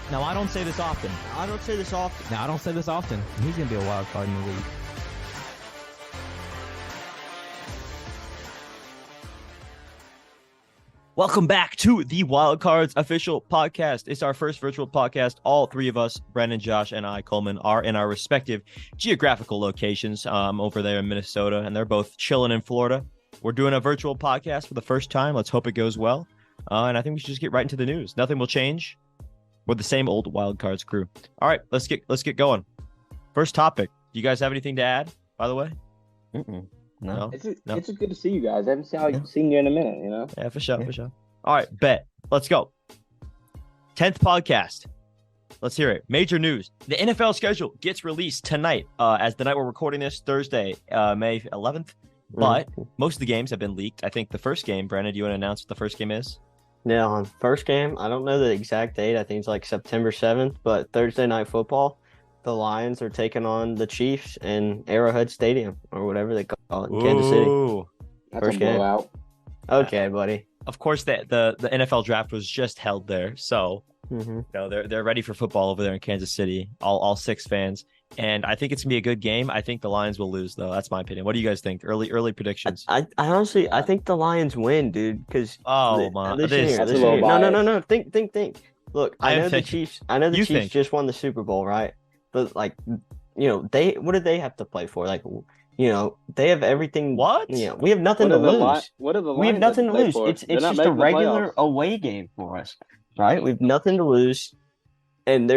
Now, I don't say this often. I don't say this often. Now, I don't say this often. He's going to be a wild card in the league. Welcome back to the Wildcards official podcast. It's our first virtual podcast. All three of us, Brennan, Josh, and I, Coleman, are in our respective geographical locations over there in Minnesota, and they're both chilling in Florida. We're doing a virtual podcast for the first time. Let's hope it goes well. And I think we should just get right into the news. Nothing will change. We're the same old Wildcards crew. All right, let's get going. First topic. Do you guys have anything to add, by the way? No. It's good to see you guys. I haven't seen you in a minute, you know? Yeah, for sure. All right, bet. Let's go. 10th podcast. Let's hear it. Major news. The NFL schedule gets released tonight, as the night we're recording this, Thursday, May 11th. But most of the games have been leaked. I think the first game, Brandon, do you want to announce what the first game is? Yeah, on first game, I don't know the exact date. I think it's like September 7th, but Thursday Night Football. The Lions are taking on the Chiefs in Arrowhead Stadium, or whatever they call it in Kansas City. That's First a game. blowout. Okay, buddy. Of course, the NFL draft was just held there, so you know, they're ready for football over there in Kansas City. All six fans, and I think it's gonna be a good game. I think the Lions will lose, though. That's my opinion. What do you guys think? Early predictions. I honestly, I think the Lions win, dude. Because man, no. Think. Look, I know the Chiefs think. just won the Super Bowl, right? But like, you know, what did they have to play for? Like, you know, they have everything. What? You know, we have nothing to lose. What are the Lions? We have nothing to lose. For? It's just a regular away game for us, right? We have nothing to lose, and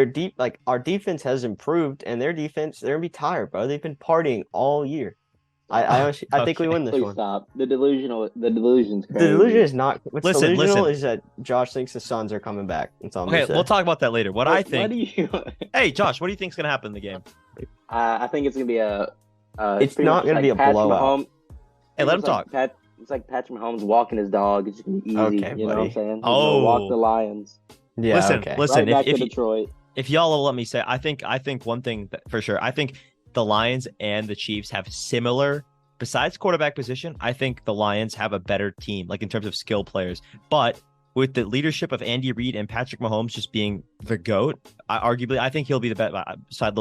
our defense has improved, and their defense, they're gonna be tired, bro. They've been partying all year. I think we win this Please one. Stop. The delusion's crazy. The delusion is not. What's Listen. delusional is that Josh thinks the Suns are coming back. That's all I'm Okay, gonna say. we'll talk about that later. I think. Do you... Hey, Josh, what do you think is gonna happen in the game? I think it's gonna be a. It's not gonna be a blowout. Hey, let him talk. It's like Patrick Mahomes walking his dog. It's gonna be easy. Okay, you know what I'm saying? He's Oh. gonna walk the Lions. Yeah. Listen. Right back to If Detroit. y'all will let me say, I think one thing that, for sure. I think the Lions and the Chiefs have similar. Besides quarterback position, I think the Lions have a better team, like in terms of skill players. But with the leadership of Andy Reid and Patrick Mahomes just being the GOAT, I think he'll be the best.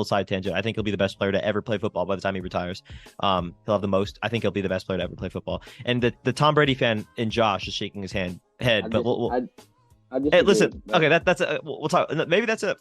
Side tangent. I think he'll be the best player to ever play football by the time he retires. He'll have the most. I think he'll be the best player to ever play football. And the Tom Brady fan in Josh is shaking his head. Hey, listen. Okay, we'll talk. Maybe that's a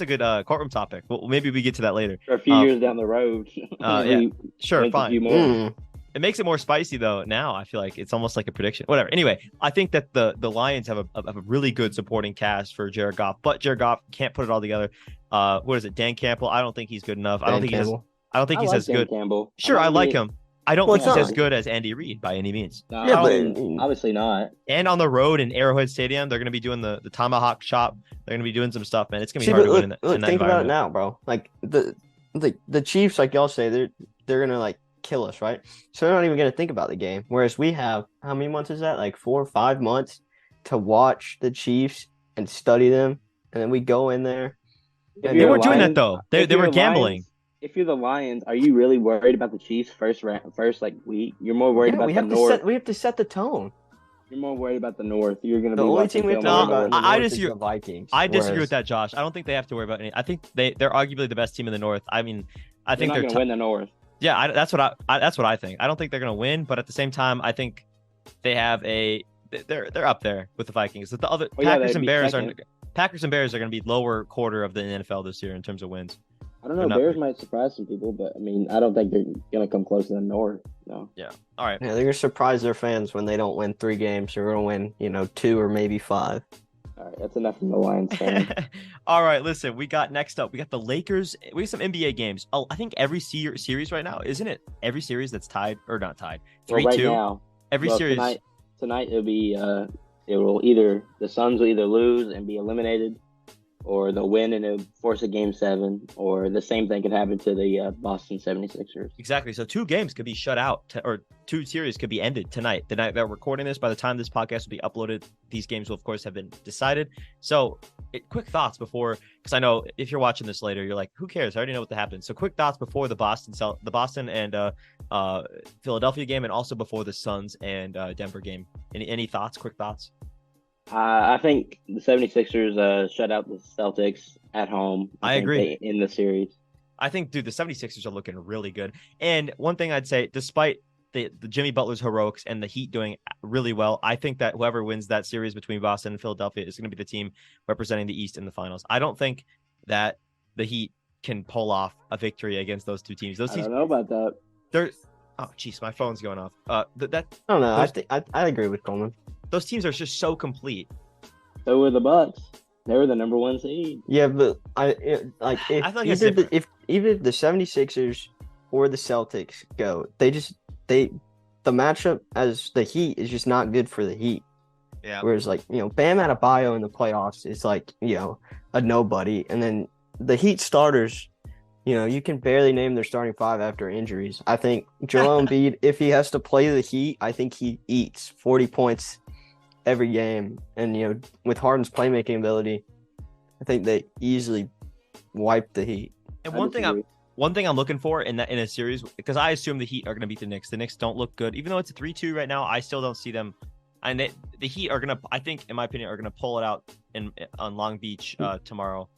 good courtroom topic. Well, maybe we get to that later. For a few years down the road. Yeah, sure, fine. Mm. It makes it more spicy though. Now I feel like it's almost like a prediction. Whatever. Anyway, I think that the Lions have a really good supporting cast for Jared Goff, but Jared Goff can't put it all together. What is it? Dan Campbell? I don't think he's good enough. I don't think he's as good. Campbell. Sure, I like him. I don't think he's not as good as Andy Reid by any means. No, Yeah, obviously not. And on the road in Arrowhead Stadium, they're going to be doing the tomahawk chop. They're going to be doing some stuff, man. It's going to be hard to win in that think about it environment. now, bro. Like the Chiefs, like y'all say, they're gonna like kill us, right? So they're not even gonna think about the game. Whereas we have, how many months is that? Like 4 or 5 months to watch the Chiefs and study them, and then we go in there. They weren't doing that though. They were gambling. If you're the Lions, are you really worried about the Chiefs first week? You're more worried about the North. We have to set the tone. You're more worried about the North. You're going to be the only watching team we have to film worry on about. the North. Is the Vikings. I disagree with that, Josh. I don't think they have to worry about any. I think they're arguably the best team in the North. I mean, I think they're going to win the North. Yeah, that's what I think. I don't think they're going to win, but at the same time, I think they have they're up there with the Vikings. The other Packers and Bears are going to be lower quarter of the NFL this year in terms of wins. I don't know. Bears might surprise some people, but I mean, I don't think they're going to come close to the North. No. Yeah. All right. Yeah, they're going to surprise their fans when they don't win 3 games. They're going to win, 2 or maybe 5. All right, that's enough from the Lions fan. All right, listen, we got the Lakers. We have some NBA games. I think every series right now, isn't it? Every series that's tied or not tied. 3-2. Right now, every series. Tonight it'll be the Suns will either lose and be eliminated, or they'll win and it'll force a game 7, or the same thing could happen to the Boston 76ers. Exactly. So 2 games could be shut out, or 2 series could be ended tonight. The night that we're recording this, by the time this podcast will be uploaded, these games will, of course, have been decided. So quick thoughts before, because I know if you're watching this later, you're like, who cares? I already know what happened. So quick thoughts before the Boston and Philadelphia game, and also before the Suns and Denver game. Any thoughts? Quick thoughts? I think the 76ers shut out the Celtics at home. I think agree. in the series. I think, dude, the 76ers are looking really good. And one thing I'd say, despite the Jimmy Butler's heroics and the Heat doing really well, I think that whoever wins that series between Boston and Philadelphia is going to be the team representing the East in the finals. I don't think that the Heat can pull off a victory against those two teams. Those I teams, don't know about that. they're oh jeez, my phone's going off. I don't know. I agree with Coleman. Those teams are just so complete. So were the Bucks. They were the number 1 seed. Yeah, but if I feel like either the 76ers or the Celtics go, the matchup as the Heat is just not good for the Heat. Yeah. Whereas Bam Adebayo in the playoffs is a nobody, and then the Heat starters, you can barely name their starting five after injuries. I think Joel Embiid, if he has to play the Heat, I think he eats 40 points every game. And, with Harden's playmaking ability, I think they easily wipe the Heat. And one thing I'm looking for in a series, because I assume the Heat are going to beat the Knicks. The Knicks don't look good. Even though it's a 3-2 right now, I still don't see them. And the Heat are going to, I think, in my opinion, are going to pull it out on Long Beach tomorrow.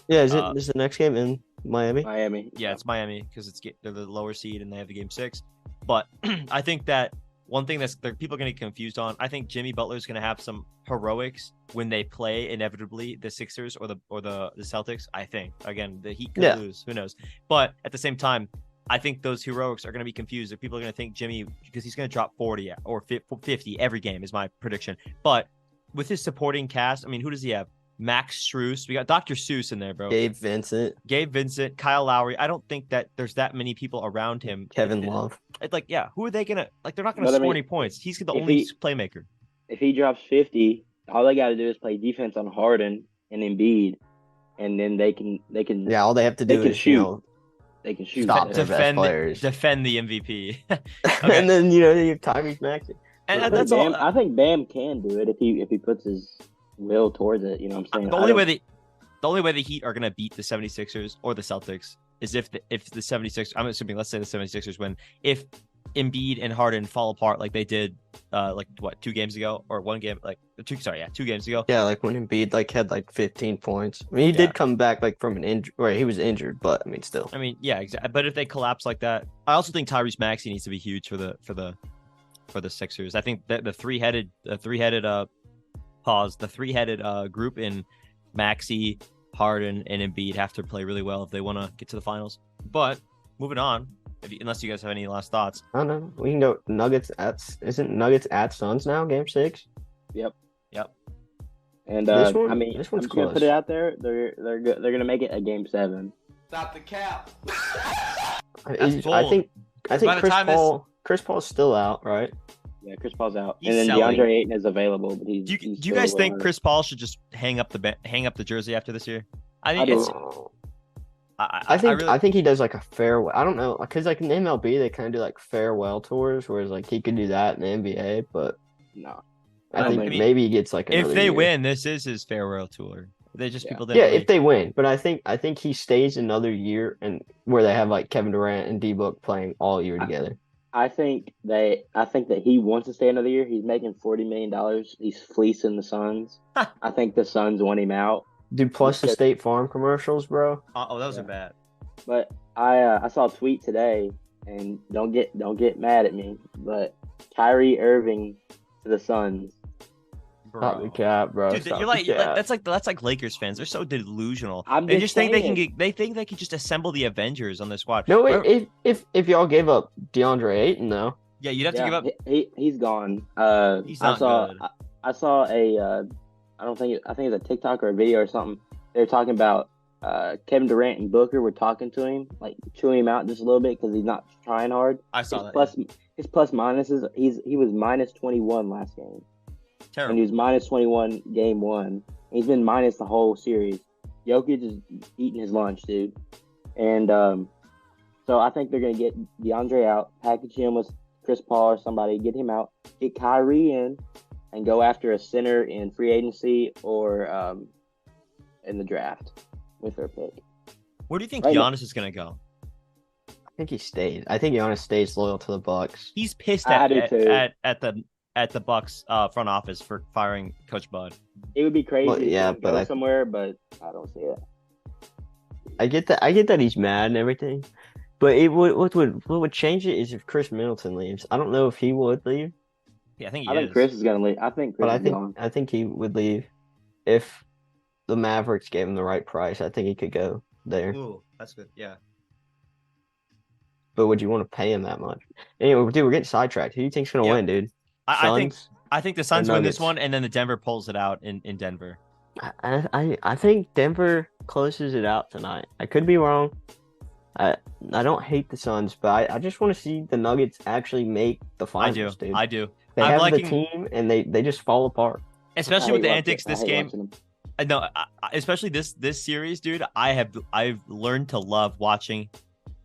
Yeah, is the next game in Miami? Miami. Yeah, it's Miami because they're the lower seed and they have the game 6. But I think that one thing people are going to get confused on, I think Jimmy Butler is going to have some heroics when they play inevitably the Sixers or the Celtics. I think again the Heat could lose, who knows? But at the same time, I think those heroics are going to be confused. If people are going to think Jimmy, because he's going to drop 40 or 50 every game is my prediction. But with his supporting cast, I mean, who does he have? Max Strus. We got Dr. Seuss in there, bro. Gabe Vincent, Kyle Lowry. I don't think that there's that many people around him. Kevin Love. Who are they gonna they're not gonna score any points. He's the only playmaker. If he drops 50, all they got to do is play defense on Harden and Embiid, and then they can. Yeah, all they have to do is shoot. They can shoot. Stop defend the MVP. Okay. And then you have Tyrese Maxey. And that's all. I think Bam can do it if he puts his will towards it. You know what I'm saying? The only way the Heat are going to beat the 76ers or the Celtics is if the 76ers, I'm assuming, let's say the 76ers win, if Embiid and Harden fall apart like they did 2 games ago or 2 games ago. Yeah, like when Embiid had 15 points. I mean, he did come back from an injury, right? He was injured, but I mean, still. I mean, yeah, exactly. But if they collapse like that, I also think Tyrese Maxey needs to be huge for the Sixers. I think that the three-headed group in Maxey, Harden, and Embiid have to play really well if they want to get to the finals. But moving on, unless you guys have any last thoughts. I don't know. We can go Nuggets at Suns now, game 6? Yep. And this I'm one's gonna close. put it out there. They're gonna make it a game 7. Stop the cap. I think Chris Paul's still out, right? Yeah, Chris Paul's out, He's and then selling. DeAndre Ayton is available. But do you guys think Chris Paul should just hang up the jersey after this year? I think he does a farewell. I don't know, because in the MLB they kind of do farewell tours, whereas he could do that in the NBA. But no, I think maybe he gets if they year. win, this is his farewell tour. They just people didn't. Yeah, if they win, but I think he stays another year, and where they have Kevin Durant and D-Book playing all year together. I think that he wants to stay another year. He's making $40 million. He's fleecing the Suns. I think the Suns want him out. Dude, plus the State Farm commercials, bro. Those are bad. But I saw a tweet today, and don't get mad at me, but Kyrie Irving to the Suns. Stop the cap, bro. Dude, that's like Lakers fans. They're so delusional. They just think they can just assemble the Avengers on their squad. No, if y'all gave up DeAndre Ayton though. Yeah, you'd have to give up. He's gone. He's not good. I saw I think it's a TikTok or a video or something. They were talking about Kevin Durant and Booker were talking to him, chewing him out just a little bit because he's not trying hard. I saw His plus minuses. He was minus 21 last game. Terrible. And he was minus 21 game 1. He's been minus the whole series. Jokic is eating his lunch, dude. And so I think they're going to get DeAndre out, package him with Chris Paul or somebody, get him out, get Kyrie in, and go after a center in free agency or in the draft with their pick. Where do you think Giannis is going to go? I think he stays. I think Giannis stays loyal to the Bucks. He's pissed at the at the Bucks front office for firing Coach Bud. It would be crazy. Well, yeah, if he but goes somewhere, but I don't see it. I get that he's mad and everything, but what would change it is if Chris Middleton leaves. I don't know if he would leave, Yeah, I think I think Chris is gonna leave. I think Chris but is gone. I think he would leave if the Mavericks gave him the right price. I think he could go there. Ooh, that's good. Yeah. But would you want to pay him that much? Anyway, dude, we're getting sidetracked. Who do you think's gonna Yeah. win, dude? I think the Suns win this Nuggets? one, and then the Denver pulls it out in Denver. I think Denver closes it out tonight. I could be wrong. I don't hate the Suns, but I just want to see the Nuggets actually make the finals, dude. I do. They I'm have liking, the team, and they just fall apart. especially with the antics this game. Watching them. No, especially this series, dude. I've learned to love watching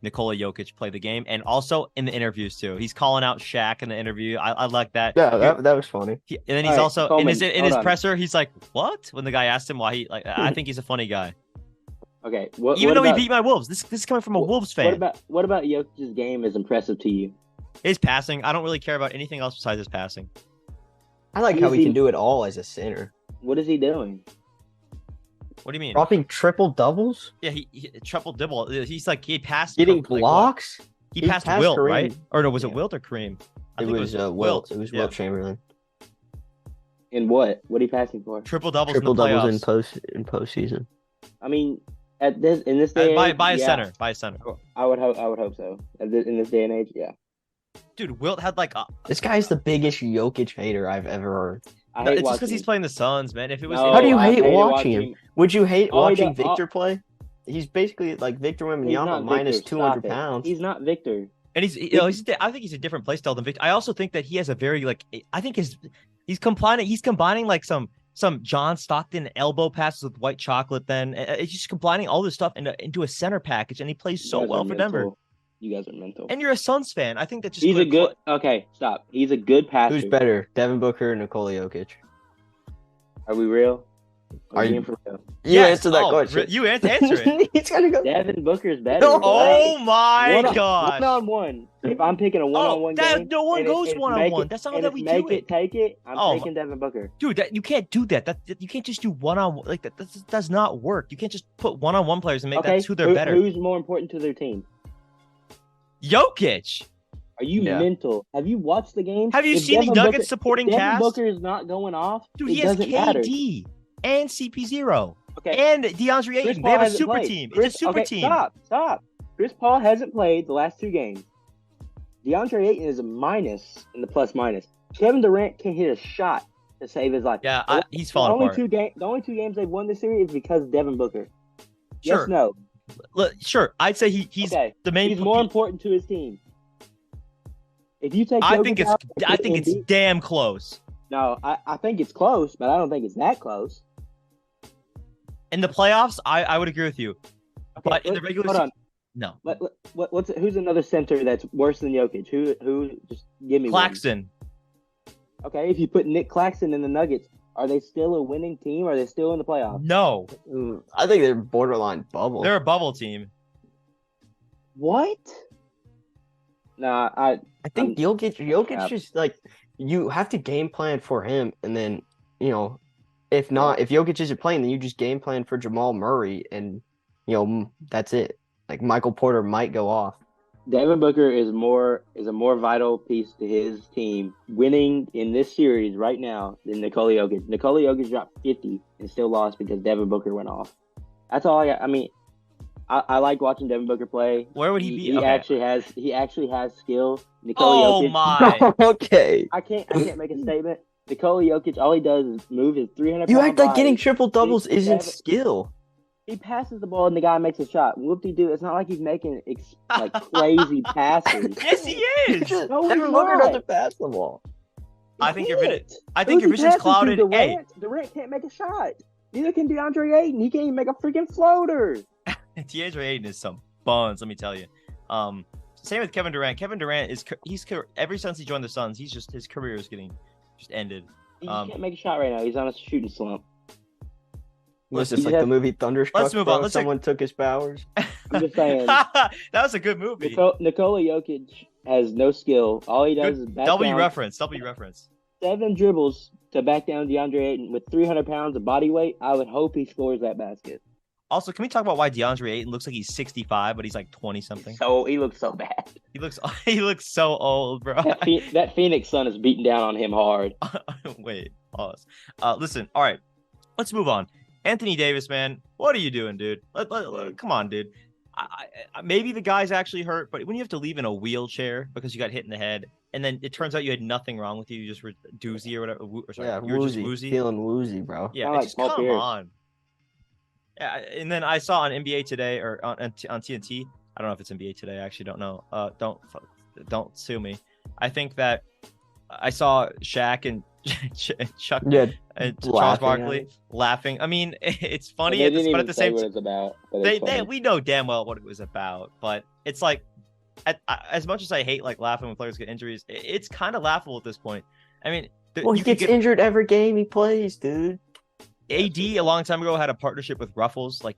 Nikola Jokic play the game, and also in the interviews too. He's calling out Shaq in the interview. I like that. Yeah, that was funny. And then he's All right, also Coleman, in his hold on. presser. He's like, "What?" When the guy asked him why he like, I think he's a funny guy. Okay, Even though he beat my Wolves, this is coming from a Wolves fan. What about Jokic's game is impressive to you? His passing, I don't really care about anything else besides his passing. I like Who how is he he- can do it all as a center. What is he doing? What do you mean? Dropping triple doubles, Yeah, he triple dibble. He's like he passed getting like, what? blocks. He He passed passed Wilt, Kareem. right? Or no, was it Yeah. Wilt or Kareem? I It think was Wilt. It was Yeah. Wilt Chamberlain. In what? What are you passing for? Triple doubles Triple in the doubles playoffs. in postseason. I mean, in this day, and age, By a yeah, center. By a center. I would hope so. In this day and age, yeah. Dude, Wilt had like This guy's the biggest Jokic hater I've ever heard. I no, hate it's just because watching he's playing the Suns, man. If it was No, How do you I hate hated watching him? Would you hate All he watching does- Victor play? He's basically like Victor He's not Wembanyama minus Victor, 200 stop it. pounds. He's not Victor. And I think he's a different play style than Victor. I also think that he has a very I think he's combining like some John Stockton elbow passes with white chocolate. Then it's just combining all this stuff into a center package, and he plays You so guys well are for Denver. mental. You guys are mental. And you're a Suns fan. I think that just He's a good. Okay, stop. He's a good passer. Who's better, Devin Booker or Nikola Jokic? Are we real? Are you- being for real? You answer that question. You answer it. He's gonna go. Devin Booker's better. No. Oh my One gosh. on one. If I'm picking a one-on-one game, no one and goes it's one-on-one. make it- That's not and how it's we make do it. Take it. I'm Oh, taking Devin Booker. Dude, you can't do that. You can't just do one-on-one. Like that does not work. You can't just put one-on-one players and make Okay, that's who they're better. Who's more important to their team? Jokic. Are you Yeah. mental? Have you watched the game? Have you If seen the Devin Nuggets Booker- supporting if Devin cast? Booker is not going off. Dude, it he has doesn't matter. KD and CP0 Okay. and DeAndre Chris Ayton. They Paul have a hasn't super played. team. Chris- It's a super okay, team. Stop. Chris Paul hasn't played the last two games. DeAndre Ayton is a minus in the plus minus. Kevin Durant can't hit a shot to save his life. Yeah, he's The falling only apart. the only two games they've won this series is because of Devin Booker. Sure. Yes, no. Sure, I'd say he's Okay. the main. He's more important to his team. If you take, I Jokic think out, it's damn close. No, I think it's close, but I don't think it's that close. In the playoffs, I would agree with you. Okay, But in the regular hold on. No. Who's another center that's worse than Jokic? Who? Just give me Claxton. one. Okay, if you put Nick Claxton in the Nuggets, are they still a winning team? Are they still in the playoffs? No, I think they're borderline bubble. they're a bubble team. What? Nah, I think Jokic Yeah. just like you have to game plan for him, and then if not, if Jokic isn't playing, then you just game plan for Jamal Murray, and that's it. Like Michael Porter might go off. Devin Booker is a more vital piece to his team winning in this series right now than Nikola Jokic. Nikola Jokic dropped 50 and still lost because Devin Booker went off. That's all I got. I mean, I like watching Devin Booker play. Where would he be? He Okay. actually has skill. Nikola Oh Jokic. my! Okay. I can't make a statement. Nikola Jokic, all he does is move his 300. You act like getting triple doubles He- isn't Devin- skill. He passes the ball and the guy makes a shot. Whoop-de-doo. It's not like he's making like crazy passes. Yes, he is. No, he's Devin Booker not. doesn't pass the ball. I think He your vision. can't. I think your Who's he vision's passing to? clouded. Hey, Durant can't make a shot. Neither can DeAndre Ayton. He can't even make a freaking floater. DeAndre Ayton is some buns. Let me tell you. Same with Kevin Durant. Kevin Durant he's ever since he joined the Suns, his career is getting just ended. He just can't make a shot right now. He's on a shooting slump. Was Let's- this like the movie Thunderstruck? Let's move bro? on. Let's Someone took his powers. I'm just saying. That was a good movie. Nikola Jokic has no skill. All he does is back W down. reference. 7 dribbles to back down DeAndre Ayton with 300 pounds of body weight, I would hope he scores that basket. Also, can we talk about why DeAndre Ayton looks like he's 65, but he's like 20 something? So he looks so bad. He looks so old, bro. That Phoenix Sun is beating down on him hard. Wait, pause. Listen, all right, let's move on. Anthony Davis, man, what are you doing, dude? Come on, dude. Maybe the guy's actually hurt, but when you have to leave in a wheelchair because you got hit in the head, and then it turns out you had nothing wrong with you, you just were doozy or whatever. You were just woozy. Feeling woozy, bro. Yeah, it's just come on. Yeah, and then I saw on NBA Today or on TNT. I don't know if it's NBA Today. I actually don't know. Don't sue me. I think that I saw Shaq and Chuck and Charles Barkley laughing. I mean, it's funny, but at the same time, we know damn well what it was about. But it's like, as much as I hate like laughing when players get injuries, it's kind of laughable at this point. I mean, he gets injured every game he plays, dude. AD a long time ago had a partnership with Ruffles, like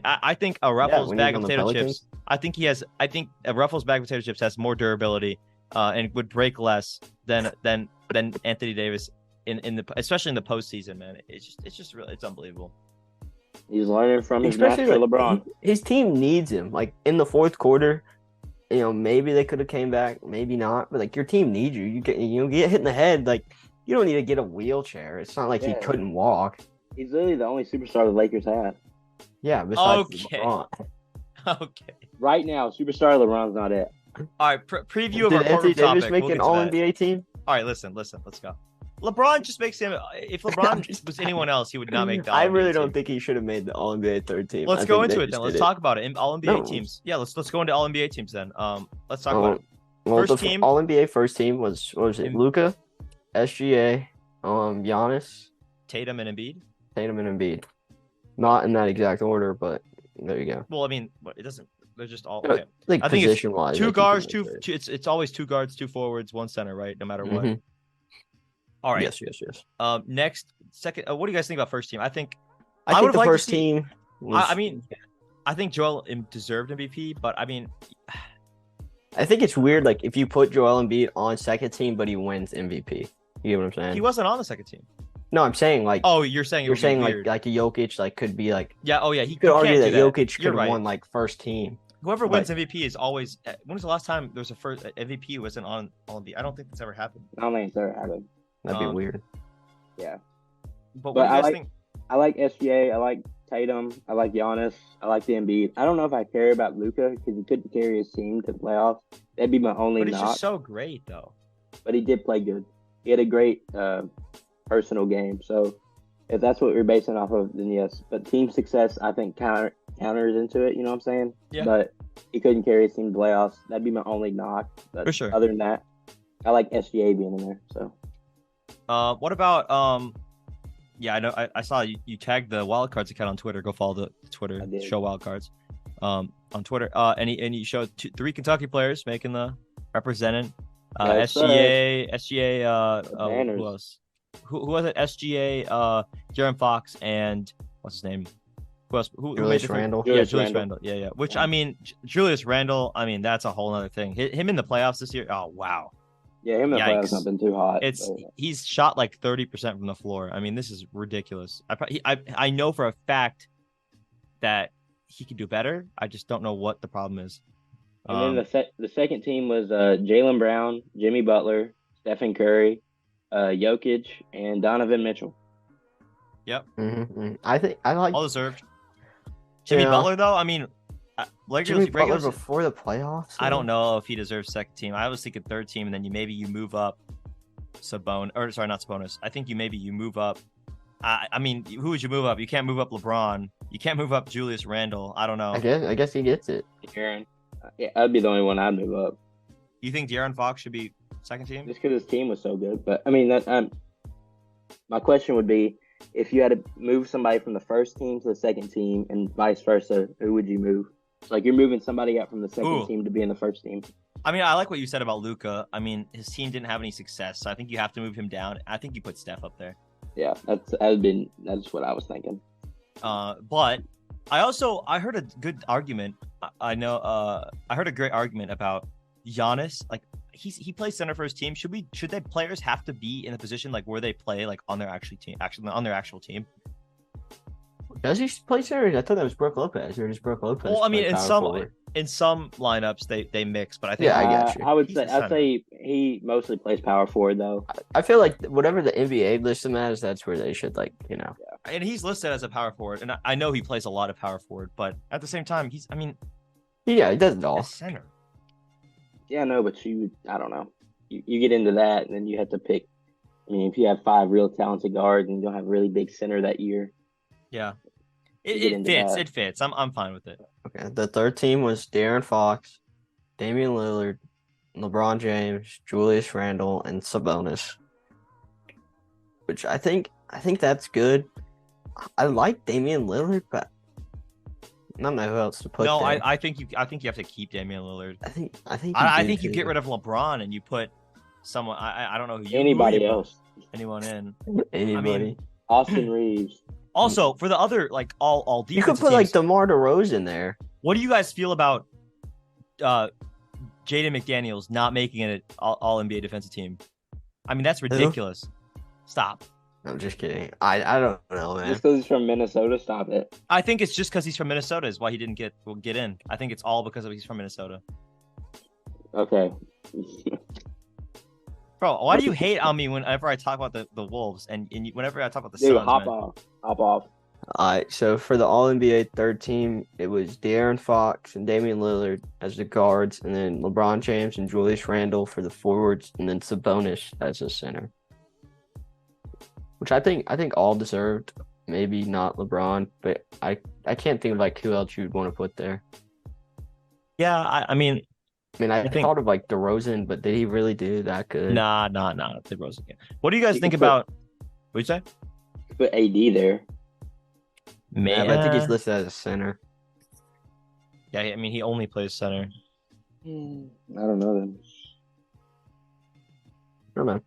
I think a Ruffles bag of potato chips. I think a Ruffles bag of potato chips has more durability and would break less than Anthony Davis especially in the postseason, man. It's just really unbelievable. He's learning from his master LeBron. His team needs him. Like in the fourth quarter, maybe they could have came back, maybe not. But like your team needs you. You get hit in the head, like you don't need to get a wheelchair. It's not like he couldn't walk. He's literally the only superstar the Lakers have. Yeah, besides LeBron. Okay. Right now, superstar LeBron's not it. All right, preview of our Anthony Davis topic. make an All-NBA team? All right, listen, let's go. LeBron just makes him. If LeBron was anyone else, he would not make the All-NBA I really don't team. think he should have made the All-NBA third team. Let's go into it then. Let's talk about it. All-NBA teams. Yeah, let's go into All-NBA teams then. Let's talk about it. First team. All-NBA first team was Luka, SGA, Giannis, Tatum and Embiid. Not in that exact order, but there you go. Well, I mean, it doesn't. They're just all okay. Like I think position wise, two guards, it's always 2 guards, 2 forwards, 1 center, right? No matter what. Mm-hmm. All right. Yes. Next, second. What do you guys think about first team? I think the first team. I mean, I think Joel deserved MVP, but I mean, I think it's weird. Like if you put Joel Embiid on second team, but he wins MVP. You get what I'm saying? He wasn't on the second team. No, I'm saying like. Oh, you're saying like a Jokic like could be like. Yeah. Oh yeah. He could argue that Jokic could have won like first team. Whoever wins MVP is always. When was the last time there was a first MVP wasn't on MVP? I don't think that's ever happened. I don't think it's ever happened. That'd be weird. Yeah. But what do you guys think? I like SGA. I like Tatum. I like Giannis. I like the Embiid. I don't know if I care about Luka because he couldn't carry his team to the playoffs. That'd be my only knock. But he's just so great though. But he did play good. He had a great personal game. So if that's what we're basing off of, then yes. But team success, I think, counters into it. You know what I'm saying? Yeah. But he couldn't carry his team to the playoffs. That'd be my only knock. But for sure. Other than that, I like SGA being in there. So. What about yeah, I know I saw you tagged the Wildcards account on Twitter. Go follow the Twitter show Wildcards on Twitter. And you showed 3 Kentucky players making the representing SGA who else? Who was it? SGA, De'Aaron Fox, and what's his name? Who else? Julius Randle. Yeah, Julius Randle. Yeah. Which I mean, Julius Randle. I mean, that's a whole other thing. Him in the playoffs this year. Oh wow. Yeah, him in the playoffs not been too hot. He's shot like 30% from the floor. I mean, this is ridiculous. I know for a fact that he could do better. I just don't know what the problem is. And then the second team was Jaylen Brown, Jimmy Butler, Stephen Curry, Jokic, and Donovan Mitchell. Yep. Mm-hmm. I think I like all deserved. Jimmy Butler though, I mean, Jimmy Butler before the playoffs. I don't know if he deserves second team. I was thinking third team, and then you move up not Sabonis. I think you move up. I mean, who would you move up? You can't move up LeBron. You can't move up Julius Randle. I don't know. I guess he gets it. De'Aaron. Yeah, I'd be the only one I'd move up. You think De'Aaron Fox should be second team? Just because his team was so good. But I mean, my question would be, if you had to move somebody from the first team to the second team and vice versa, who would you move? So, like, you're moving somebody out from the second team to be in the first team. I mean, I like what you said about Luka. I mean, his team didn't have any success, so I think you have to move him down. I think you put Steph up there. Yeah, that's what I was thinking. But I heard a good argument. I heard a great argument about Giannis. Like, he plays center for his team. Should they players have to be in a position like where they play like on their actual team? Does he play center? I thought that was Brook Lopez, or just Brook Lopez. Well, I mean, play power forward? in some lineups they mix, but I think Yeah, I got you. I'd say he mostly plays power forward though. I feel like whatever the NBA lists him as, that's where they should and he's listed as a power forward, and I know he plays a lot of power forward, but at the same time, he does it all. a center. Yeah, no, but I don't know. You get into that, and then you have to pick. I mean, if you have 5 real talented guards and you don't have a really big center that year. Yeah. It fits. It fits. I'm fine with it. Okay. The third team was De'Aaron Fox, Damian Lillard, LeBron James, Julius Randle, and Sabonis. Which I think that's good. I like Damian Lillard, but I don't know who else to put. No, there. I think you have to keep Damian Lillard. I think you get rid of LeBron and you put someone. I don't know who anybody else. Anyone in. Anybody. I mean, Austin Reeves. Also, for the other like all defensive you could put teams, like DeMar DeRozan there. What do you guys feel about Jaden McDaniels not making it all NBA defensive team? I mean, that's ridiculous. Stop. I'm just kidding. I don't know, man. Just because he's from Minnesota, stop it. I think it's just because he's from Minnesota is why he didn't get in. I think it's all because he's from Minnesota. Okay. Bro, why do you hate on me whenever I talk about the Wolves and whenever I talk about the Dude, Suns? hop man? off. All right, so for the All-NBA third team, it was De'Aaron Fox and Damian Lillard as the guards, and then LeBron James and Julius Randle for the forwards, and then Sabonis as the center. Which I think all deserved. Maybe not LeBron, but I can't think of like who else you'd want to put there. Yeah, I mean, I thought of like DeRozan, but did he really do that good? Nah. DeRozan. What do you guys think about? What do you say? Put AD there. Man, I think he's listed as a center. Yeah, I mean, he only plays center. I don't know then.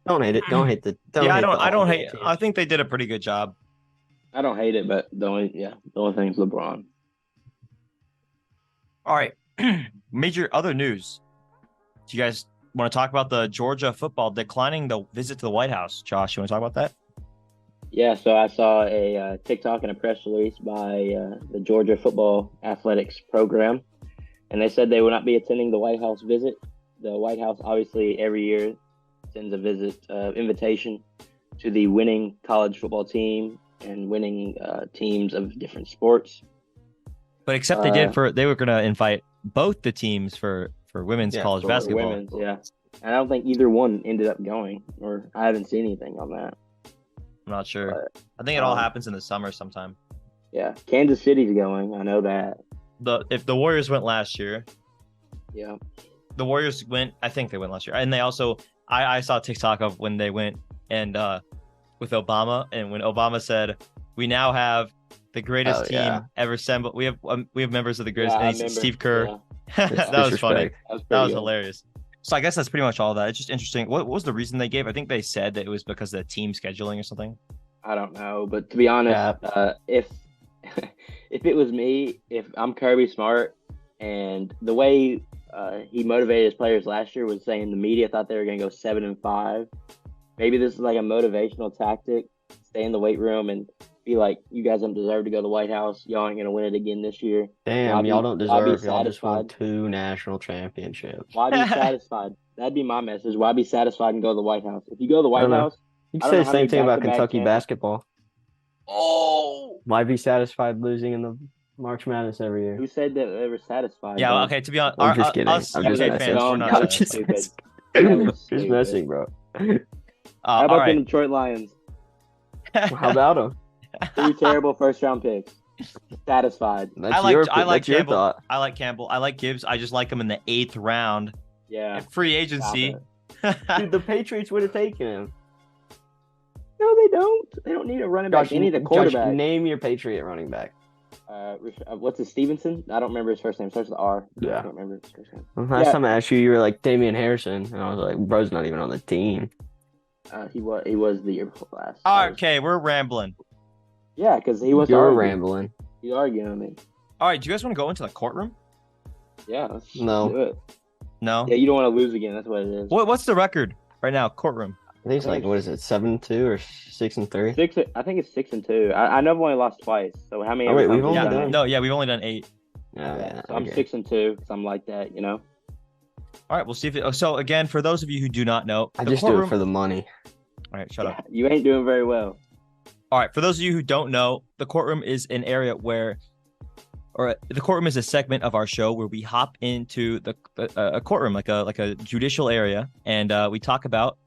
Don't hate it. Don't hate the. I don't hate. I think they did a pretty good job. I don't hate it, but the only thing is LeBron. All right, major other news. Do you guys want to talk about the Georgia football declining the visit to the White House? Josh, you want to talk about that? Yeah, so I saw a TikTok and a press release by the Georgia football athletics program, and they said they will not be attending the White House visit. The White House obviously every year sends a invitation to the winning college football team and winning teams of different sports. But except they were going to invite both the teams for women's college basketball. Women's, yeah. And I don't think either one ended up going, or I haven't seen anything on that. I'm not sure. I think it all happens in the summer sometime. Yeah, Kansas City's going. I know that. If the Warriors went last year. Yeah. The Warriors went. I think they went last year, and they also. I saw a TikTok of when they went and with Obama, and when Obama said, "We now have the greatest team ever assembled. We have members of the greatest." And he said Steve Kerr. Yeah. That was funny. That was hilarious. So I guess that's pretty much all that. It's just interesting. What was the reason they gave? I think they said that it was because of the team scheduling or something. I don't know, but to be honest, if it was me, if I'm Kirby Smart, and the way he motivated his players last year was saying the media thought they were going to go 7-5. Maybe this is like a motivational tactic. Stay in the weight room and be like, you guys don't deserve to go to the White House. Y'all ain't going to win it again this year. Damn, y'all don't deserve. Y'all just won 2 national championships. Why be satisfied? That'd be my message. Why be satisfied and go to the White House? If you go to the White House, you can say the same thing about Kentucky basketball. Oh, why be satisfied losing in the March Madness every year? Who said that they were satisfied? Yeah, okay. To be honest, I'm just kidding. Us I'm just UK fans, we're not just messing, bro. How about the Detroit Lions? How about them? 3 terrible first-round picks. Satisfied. I like Campbell. I like Campbell. I like Gibbs. I just like him in the 8th round. Yeah. Free agency. Dude, the Patriots would have taken him. No, they don't. They don't need a running back. They need a quarterback. Josh, name your Patriot running back. What's his Stevenson? I don't remember his first name. Starts with R. Yeah. I don't remember his first name. Last time I asked you, you were like Damian Harrison, and I was like, bro's not even on the team. He was the year before last. Okay, we're rambling. Yeah, because he was. You're rambling. He's arguing with me. All right, do you guys want to go into the courtroom? Yeah. No. No. Yeah, you don't want to lose again. That's what it is. What's the record right now? Courtroom. I think it's like, what is it, 7-2 or 6-3? I think it's 6-2. I know I've only lost twice. So how many? Oh, wait, times we've only have you done- No, yeah, we've only done 8. Oh, yeah. So I'm Okay. 6-2 because I'm like that, you know. All right, we'll see if it. So again, for those of you who do not know, I the just do courtroom. it for the money. All right, shut up. You ain't doing very well. All right, for those of you who don't know, the courtroom is an area where, or the courtroom is a segment of our show where we hop into a courtroom, like a judicial area, and we talk about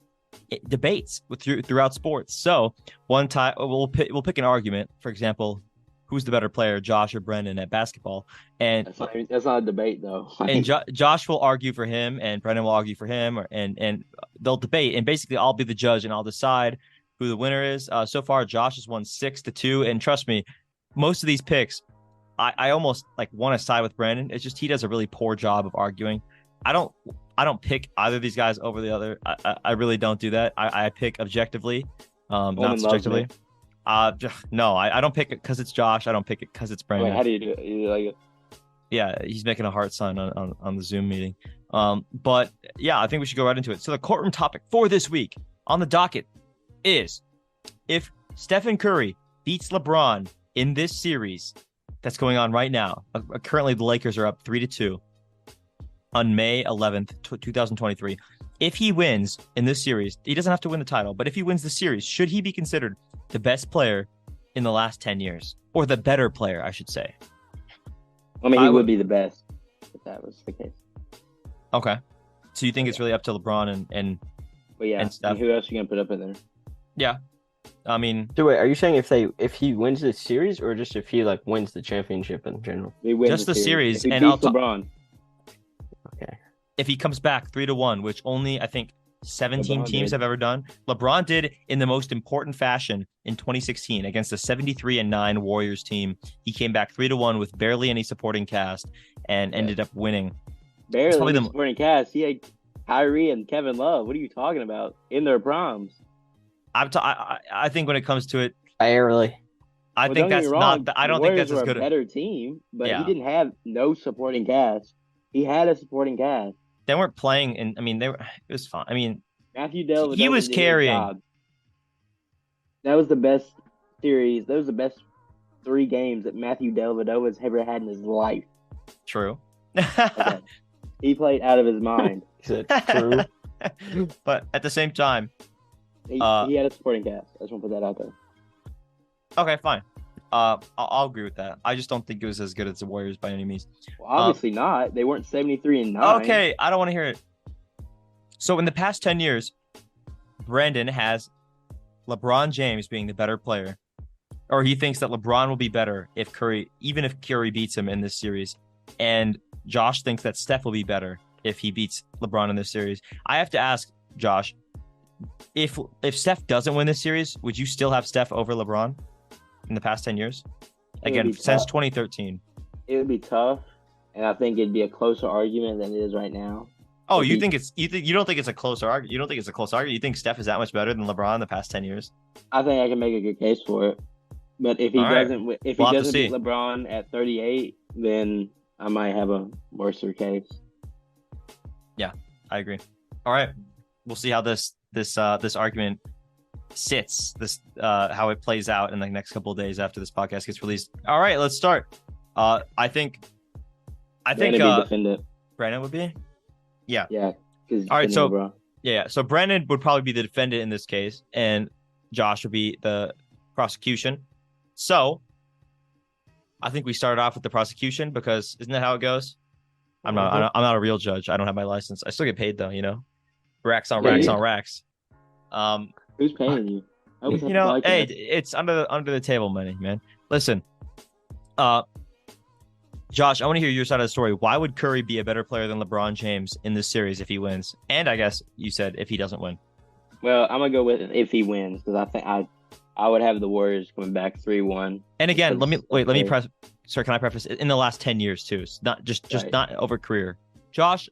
debates throughout sports. So one time we'll pick an argument. For example, who's the better player, Josh or Brendan at basketball? And That's not a debate though. and Josh will argue for him, and Brendan will argue for him, and they'll debate. And basically, I'll be the judge, and I'll decide who the winner is. So far, Josh has won 6-2, and trust me, most of these picks, I almost like want to side with Brandon. It's just he does a really poor job of arguing. I don't pick either of these guys over the other. I really don't do that. I pick objectively, not subjectively. No, I don't pick it because it's Josh. I don't pick it because it's Brandon. Wait, how do you do it? You like it? Yeah, he's making a heart sign on the Zoom meeting. But yeah, I think we should go right into it. So the courtroom topic for this week on the docket is if Stephen Curry beats LeBron in this series that's going on right now. Currently, the Lakers are up 3-2 on May 11th, 2023. If he wins in this series, he doesn't have to win the title, but if he wins the series, should he be considered the best player in the last 10 years? Or the better player, I should say. I mean, he would be the best if that was the case. Okay. So you think it's really up to LeBron and But yeah, and Steph? who else are you going to put up in there? Yeah. I mean, So wait, are you saying if he wins the series or just if he like wins the championship in general? He wins just the series, If he and beats I'll LeBron. Okay. if he comes back 3-1, which only I think 17 LeBron teams did. have ever done. LeBron did in the most important fashion in 2016 against a 73-9 Warriors team. He came back 3-1 with barely any supporting cast and ended up winning. Barely probably in the- the supporting cast. He had Kyrie and Kevin Love. What are you talking about? In their proms. I think when it comes to it, Barely. I Well, think don't get that's me wrong, not. I don't the think that's Warriors as were good. a better team, but Yeah. he didn't have no supporting cast. He had a supporting cast. They weren't playing, and I mean, they were. It was fine. I mean, Matthew Dellavedova He was did his carrying. job. That was the best series. That was the best 3 games that Matthew Dellavedova's ever had in his life. true. Okay. He played out of his mind. Is it true? But at the same time, He had a supporting cast. I just want to put that out there. okay, fine. I'll agree with that. I just don't think it was as good as the Warriors by any means. Well, obviously not. They weren't 73-9. Okay, I don't want to hear it. So in the past 10 years, Brandon has LeBron James being the better player, or he thinks that LeBron will be better even if Curry beats him in this series, and Josh thinks that Steph will be better if he beats LeBron in this series. I have to ask Josh, if Steph doesn't win this series, would you still have Steph over LeBron in the past 10 years? Again, since tough. 2013. It would be tough, and I think it'd be a closer argument than it is right now. Oh, If you he- think you don't think it's a closer argument? You don't think it's a close argument? You think Steph is that much better than LeBron in the past 10 years? I think I can make a good case for it. But if he All right. doesn't, if We'll he have to doesn't beat see. LeBron at 38, then I might have a worser case. I agree. All right, we'll see how this argument sits. How it plays out in the next couple of days after this podcast gets released. All right, let's start. I think Brandon be defendant. Brandon would be. Yeah. Yeah. All right, so- Yeah. So Brandon would probably be the defendant in this case, and Josh would be the prosecution. So I think we started off with the prosecution because isn't that how it goes? I'm not a real judge. I don't have my license. I still get paid though, racks on Yeah, racks yeah. on racks. Who's paying you? I always have to like Hey, that. it's under the table money, man. Listen, Josh, I want to hear your side of the story. Why would Curry be a better player than LeBron James in this series if he wins? And I guess you said if he doesn't win. Well, I'm gonna go with if he wins because I think I would have the Warriors coming back 3-1. And again, let me Okay. press. Sorry, can I preface in the last 10 years too? It's not just Right. not over career. Josh,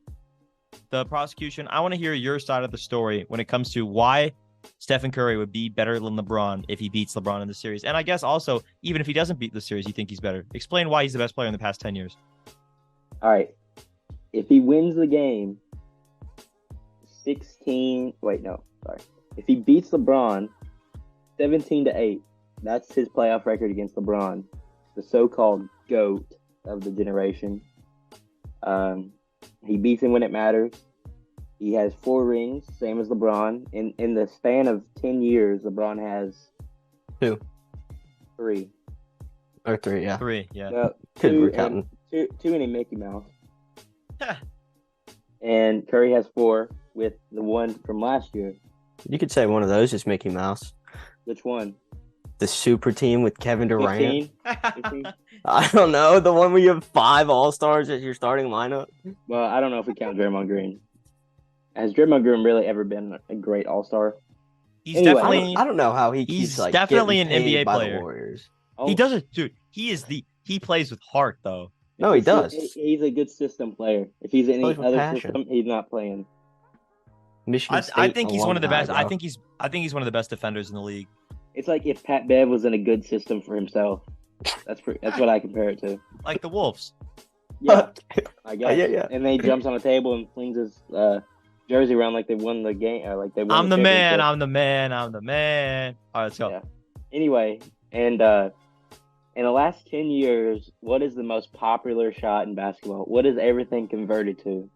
the prosecution. I want to hear your side of the story when it comes to why Stephen Curry would be better than LeBron if he beats LeBron in the series. And I guess also, even if he doesn't beat the series, you think he's better. Explain why he's the best player in the past 10 years. All right. if he wins the game 16, wait, no, sorry. If he beats LeBron 17-8, that's his playoff record against LeBron, the so-called GOAT of the generation. He beats him when it matters. He has 4 rings, same as LeBron. In the span of 10 years, LeBron has 2. 3. Or 3, yeah. 3, yeah. No, Good, we're 2 counting. and 2 and a Mickey Mouse. And Curry has 4 with the one from last year. You could say one of those is Mickey Mouse. Which one? The super team with Kevin Durant. 15? I don't know. The one where you have 5 All-Stars as your starting lineup. Well, I don't know if we count Draymond Green. Has Draymond Green really ever been a great All-Star? He's Anyway, definitely I don't know how he he's keeps like definitely getting an paid NBA by the player. Warriors. Oh, he doesn't, dude. He plays with heart though. No, he does. He's a good system player. If he's in any Plays with other passion. system, he's not playing. Michigan State I think he's one of the alumni, best. bro. I think he's one of the best defenders in the league. It's like if Pat Bev was in a good system for himself. That's what I compare it to. Like the Wolves. Yeah, I guess. yeah. And then he jumps on a table and flings his jersey around like they won the game, or like they won. I'm the man. championship. I'm the man. I'm the man. All right, let's go. Yeah. Anyway, and in the last 10 years, what is the most popular shot in basketball? What is everything converted to?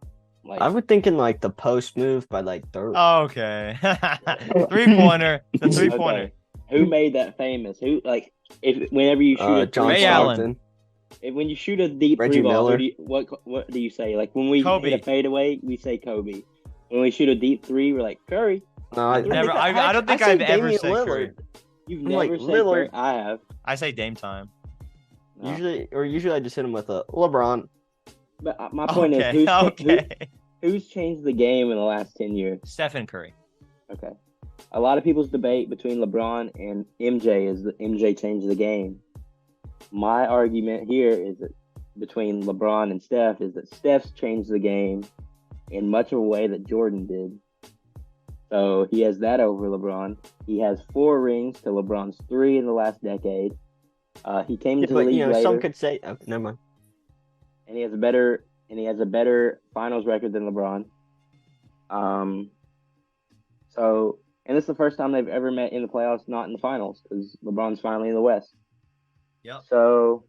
Like, I would think in like the post move by like third. Okay. 3-pointer. The 3-pointer. okay. Who made that famous? Who whenever you shoot a John Ray three, Allen. Stockton. when you shoot a deep Reggie three ball, Miller. what do you say? Like when we Kobe. hit a fadeaway, we say Kobe. When we shoot a deep three, we're like Curry. No, I Never. I don't think I say I've ever Damian said Curry. Lillard. You've I'm never like, said Lillard. Curry. I have. I say Dame time. No. Usually I just hit him with a LeBron. But my point Okay. is, Okay. who's changed the game in the last 10 years? Stephen Curry. Okay. A lot of people's debate between LeBron and MJ is that MJ changed the game. My argument here is that between LeBron and Steph is that Steph's changed the game in much of a way that Jordan did. So he has that over LeBron. He has 4 rings to LeBron's 3 in the last decade. He came into the But league you know, later, some could say never mind. and he has a better finals record than LeBron. And it's the first time they've ever met in the playoffs, not in the finals, because LeBron's finally in the West. Yep. So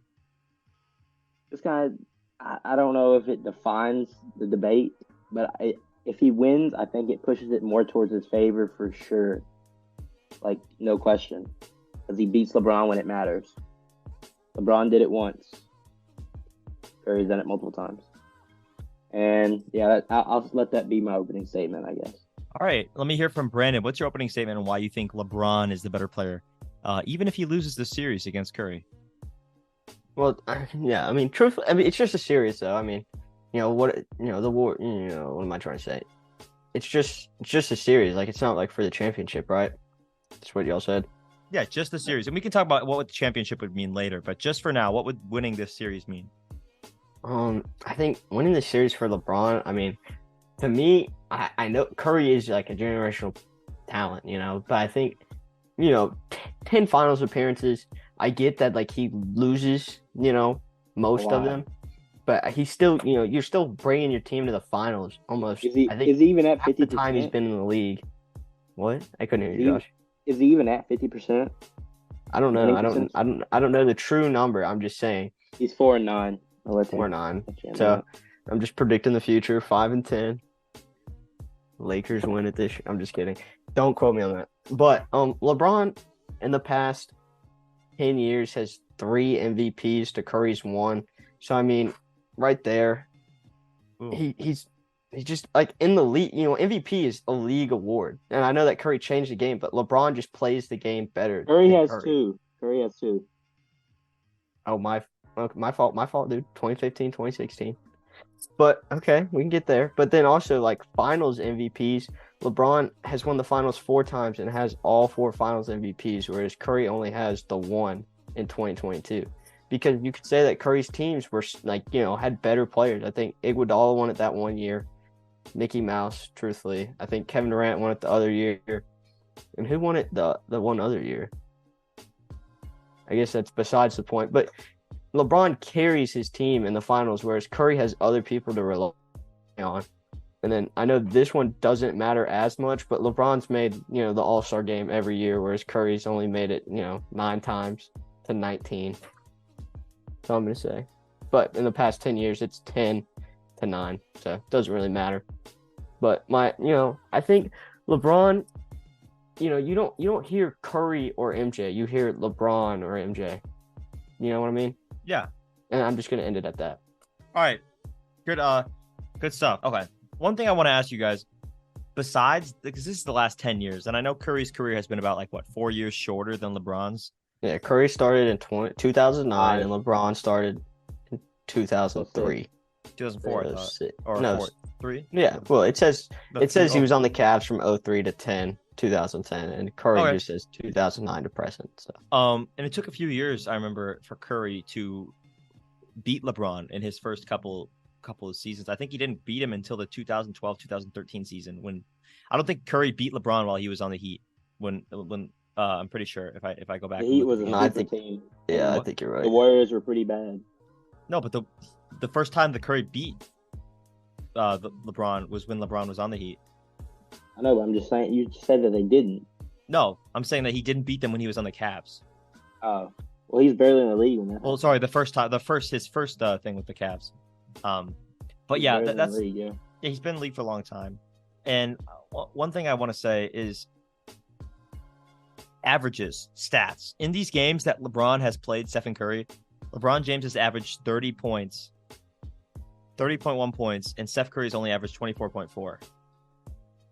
this kind of, I don't know if it defines the debate, but if he wins, I think it pushes it more towards his favor for sure. Like, no question. Because he beats LeBron when it matters. LeBron did it once. Curry's done it multiple times. And, yeah, I'll let that be my opening statement, I guess. All right. Let me hear from Brandon. What's your opening statement on why you think LeBron is the better player, even if he loses the series against Curry? Well, yeah, I mean, truthfully, I mean, it's just a series, though. I mean, the war, what am I trying to say? It's just a series. Like, it's not like for the championship, right? That's what y'all said. Yeah, just the series. And we can talk about what the championship would mean later. But just for now, what would winning this series mean? I think winning the series for LeBron, I mean, to me, I know Curry is like a generational talent, but I think, 10 finals appearances, I get that, like, he loses, most of them, but he's still, you're still bringing your team to the finals almost. Is he even at 50%? The time he's been in the league. What? I couldn't hear you, Josh. Is he even at 50%? I don't know. 20%? I don't know the true number. I'm just saying. He's 4-9. 4-9. So I'm just predicting the future. 5-10. Lakers win it this year. I'm just kidding. Don't quote me on that. But LeBron in the past 10 years has 3 MVPs to Curry's 1. So I mean, right there, he's just like in the league. MVP is a league award, and I know that Curry changed the game, but LeBron just plays the game better. Curry has 2. Curry has 2. Oh, my fault, dude. 2015, 2016. But okay, we can get there. But then also, like, finals MVPs, LeBron has won the finals 4 times and has all 4 finals MVPs, whereas Curry only has the 1 in 2022. Because you could say that Curry's teams were, like, had better players. I think Iguodala won it that one year. Mickey Mouse, truthfully. I think Kevin Durant won it the other year. And who won it the one other year? I guess that's besides the point. But LeBron carries his team in the finals, whereas Curry has other people to rely on. And then I know this one doesn't matter as much, but LeBron's made, the All-Star game every year, whereas Curry's only made it, 9 times to 19. That's all I'm going to say. But in the past 10 years, it's 10 to 9. So it doesn't really matter. But I think LeBron, you don't hear Curry or MJ. You hear LeBron or MJ. You know what I mean? Yeah. And I'm just going to end it at that. All right. Good stuff. Okay. One thing I want to ask you guys, besides, because this is the last 10 years, and I know Curry's career has been about 4 years shorter than LeBron's. Yeah, Curry started in 2009, and LeBron started in 2003. 2004, I thought. Or no, 4, 3? Yeah, well, it says he was on the Cavs from 03 to 2010, and Curry just says 2009 to present. So. And it took a few years, I remember, for Curry to beat LeBron in his first couple of seasons. I think he didn't beat him until the 2012-2013 season, when I don't think Curry beat LeBron while he was on the Heat. When I'm pretty sure if I go back. The Heat was a super team. Yeah, I think you're right. The Warriors were pretty bad. No, but the first time that Curry beat LeBron was when LeBron was on the Heat. I know, but I'm just saying, you just said that they didn't. No, I'm saying that he didn't beat them when he was on the Cavs. Oh, well, he's barely in the league when that. Well, sorry, his first thing with the Cavs. But yeah, that's league, yeah. He's been in the league for a long time. And one thing I want to say is averages, stats. In these games that LeBron has played, Stephen Curry, LeBron James has averaged 30 points, 30.1 points, and Steph Curry's only averaged 24.4.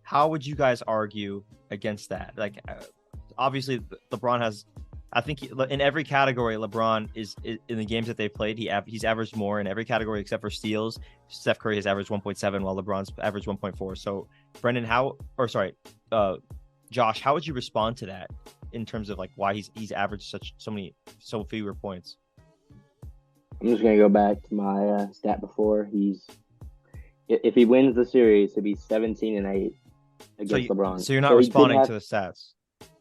How would you guys argue against that? Obviously, LeBron has, I think in every category, LeBron is in the games that they've played. He's averaged more in every category except for steals. Steph Curry has averaged 1.7 while LeBron's averaged 1.4. So, Brendan, Josh, how would you respond to that in terms of why he's averaged so fewer points? I'm just gonna go back to my stat before. If he wins the series, he'll be 17-8 against LeBron. So you're not responding to the stats.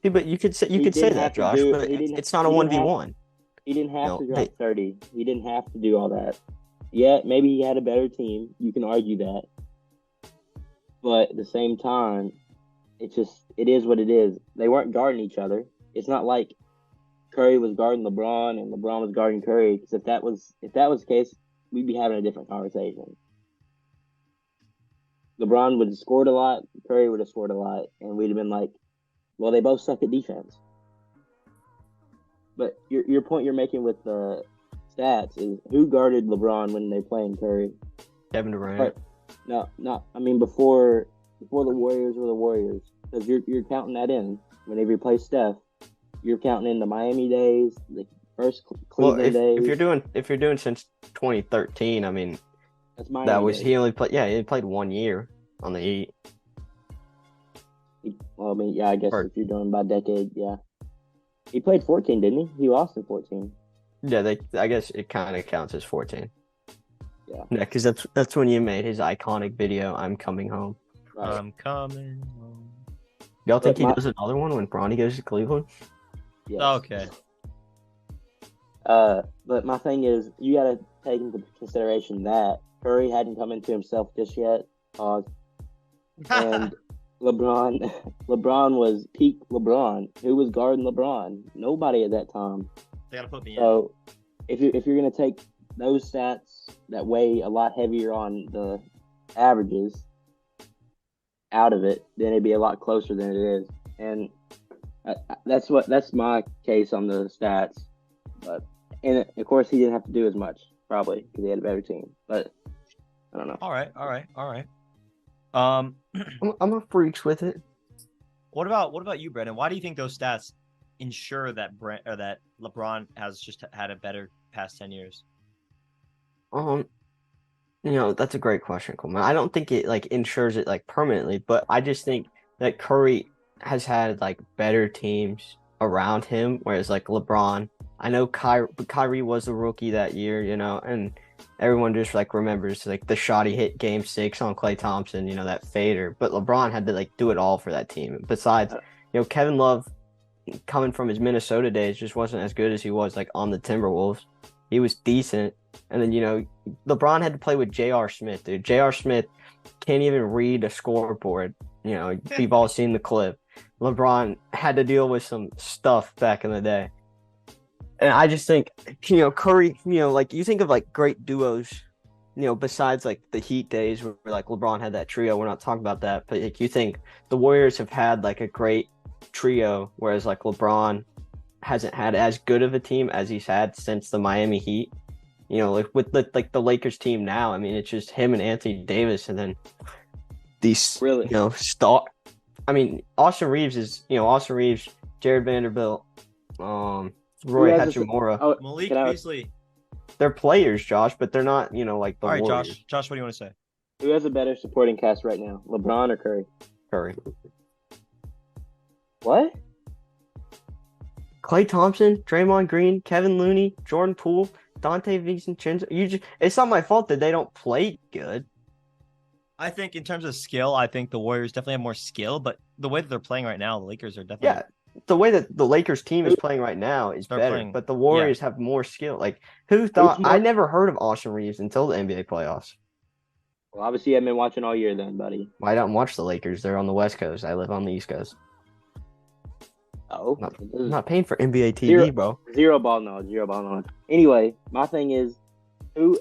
Yeah, but you could say that, Josh. But it's not a 1v1. He didn't have to drop 30. He didn't have to do all that. Yeah, maybe he had a better team. You can argue that. But at the same time, it is what it is. They weren't guarding each other. It's not like Curry was guarding LeBron and LeBron was guarding Curry. Because if that was the case, we'd be having a different conversation. LeBron would have scored a lot. Curry would have scored a lot, and we'd have been like, well, they both suck at defense. But your point you're making with the stats is who guarded LeBron when they playing Curry? Kevin Durant. No. I mean before the Warriors were the Warriors, because you're counting that in whenever you play Steph. You're counting in the Miami days, the first Cleveland days. If you're doing since 2013, I mean, that's Miami days. He only played. Yeah, he played 1 year on the Heat. Well, I mean, yeah, I guess if you're doing by decade, yeah. He played 14, didn't he? He lost in 14. Yeah, I guess it kind of counts as 14. Yeah. Yeah, because that's when you made his iconic video, "I'm Coming Home." Right. I'm coming home. Y'all think he does another one when Bronny goes to Cleveland? Yes. Okay. But my thing is, you got to take into consideration that Curry hadn't come into himself just yet. And LeBron was peak LeBron. Who was guarding LeBron? Nobody at that time. They gotta put me in. If you're gonna take those stats that weigh a lot heavier on the averages out of it, then it'd be a lot closer than it is. And that's my case on the stats. And of course, he didn't have to do as much probably because he had a better team. But I don't know. All right. I'm a freaks with it. What about you, Brendan? Why do you think those stats ensure that LeBron has just had a better past 10 years? That's a great question, Coleman. I don't think it ensures it permanently, but I just think that Curry has had better teams around him, whereas LeBron, I know Kyrie was a rookie that year, and everyone just remembers the shot he hit Game 6 on Klay Thompson, that fader. But LeBron had to do it all for that team. Besides, Kevin Love, coming from his Minnesota days, just wasn't as good as he was on the Timberwolves. He was decent, and then LeBron had to play with J.R. Smith, dude. J.R. Smith can't even read a scoreboard. We've all seen the clip. LeBron had to deal with some stuff back in the day. And I just think, Curry, like you think of like great duos, besides like the Heat days where like LeBron had that trio. We're not talking about that, but like you think the Warriors have had like a great trio, whereas like LeBron hasn't had as good of a team as he's had since the Miami Heat. Like with the Lakers team now, I mean, it's just him and Anthony Davis, and then these Really? star. I mean, Austin Reeves, Jared Vanderbilt, Roy Hachimura. Malik can I- Beasley. They're players, Josh, but they're not, like the All right, Warriors. Josh, what do you want to say? Who has a better supporting cast right now, LeBron or Curry? Curry. What? Klay Thompson, Draymond Green, Kevin Looney, Jordan Poole, Dante Vincenzo. It's not my fault that they don't play good. I think in terms of skill, I think the Warriors definitely have more skill, but the way that they're playing right now, the Lakers are definitely The way that the Lakers team is playing right now is They're better, playing- but the Warriors have more skill. Like, who thought? I never heard of Austin Reeves until the NBA playoffs. Well, obviously, you haven't been watching all year then, buddy. Well, I don't watch the Lakers. They're on the West Coast. I live on the East Coast. Oh, I'm not paying for NBA TV, bro. Zero ball knowledge. Anyway, my thing is, who?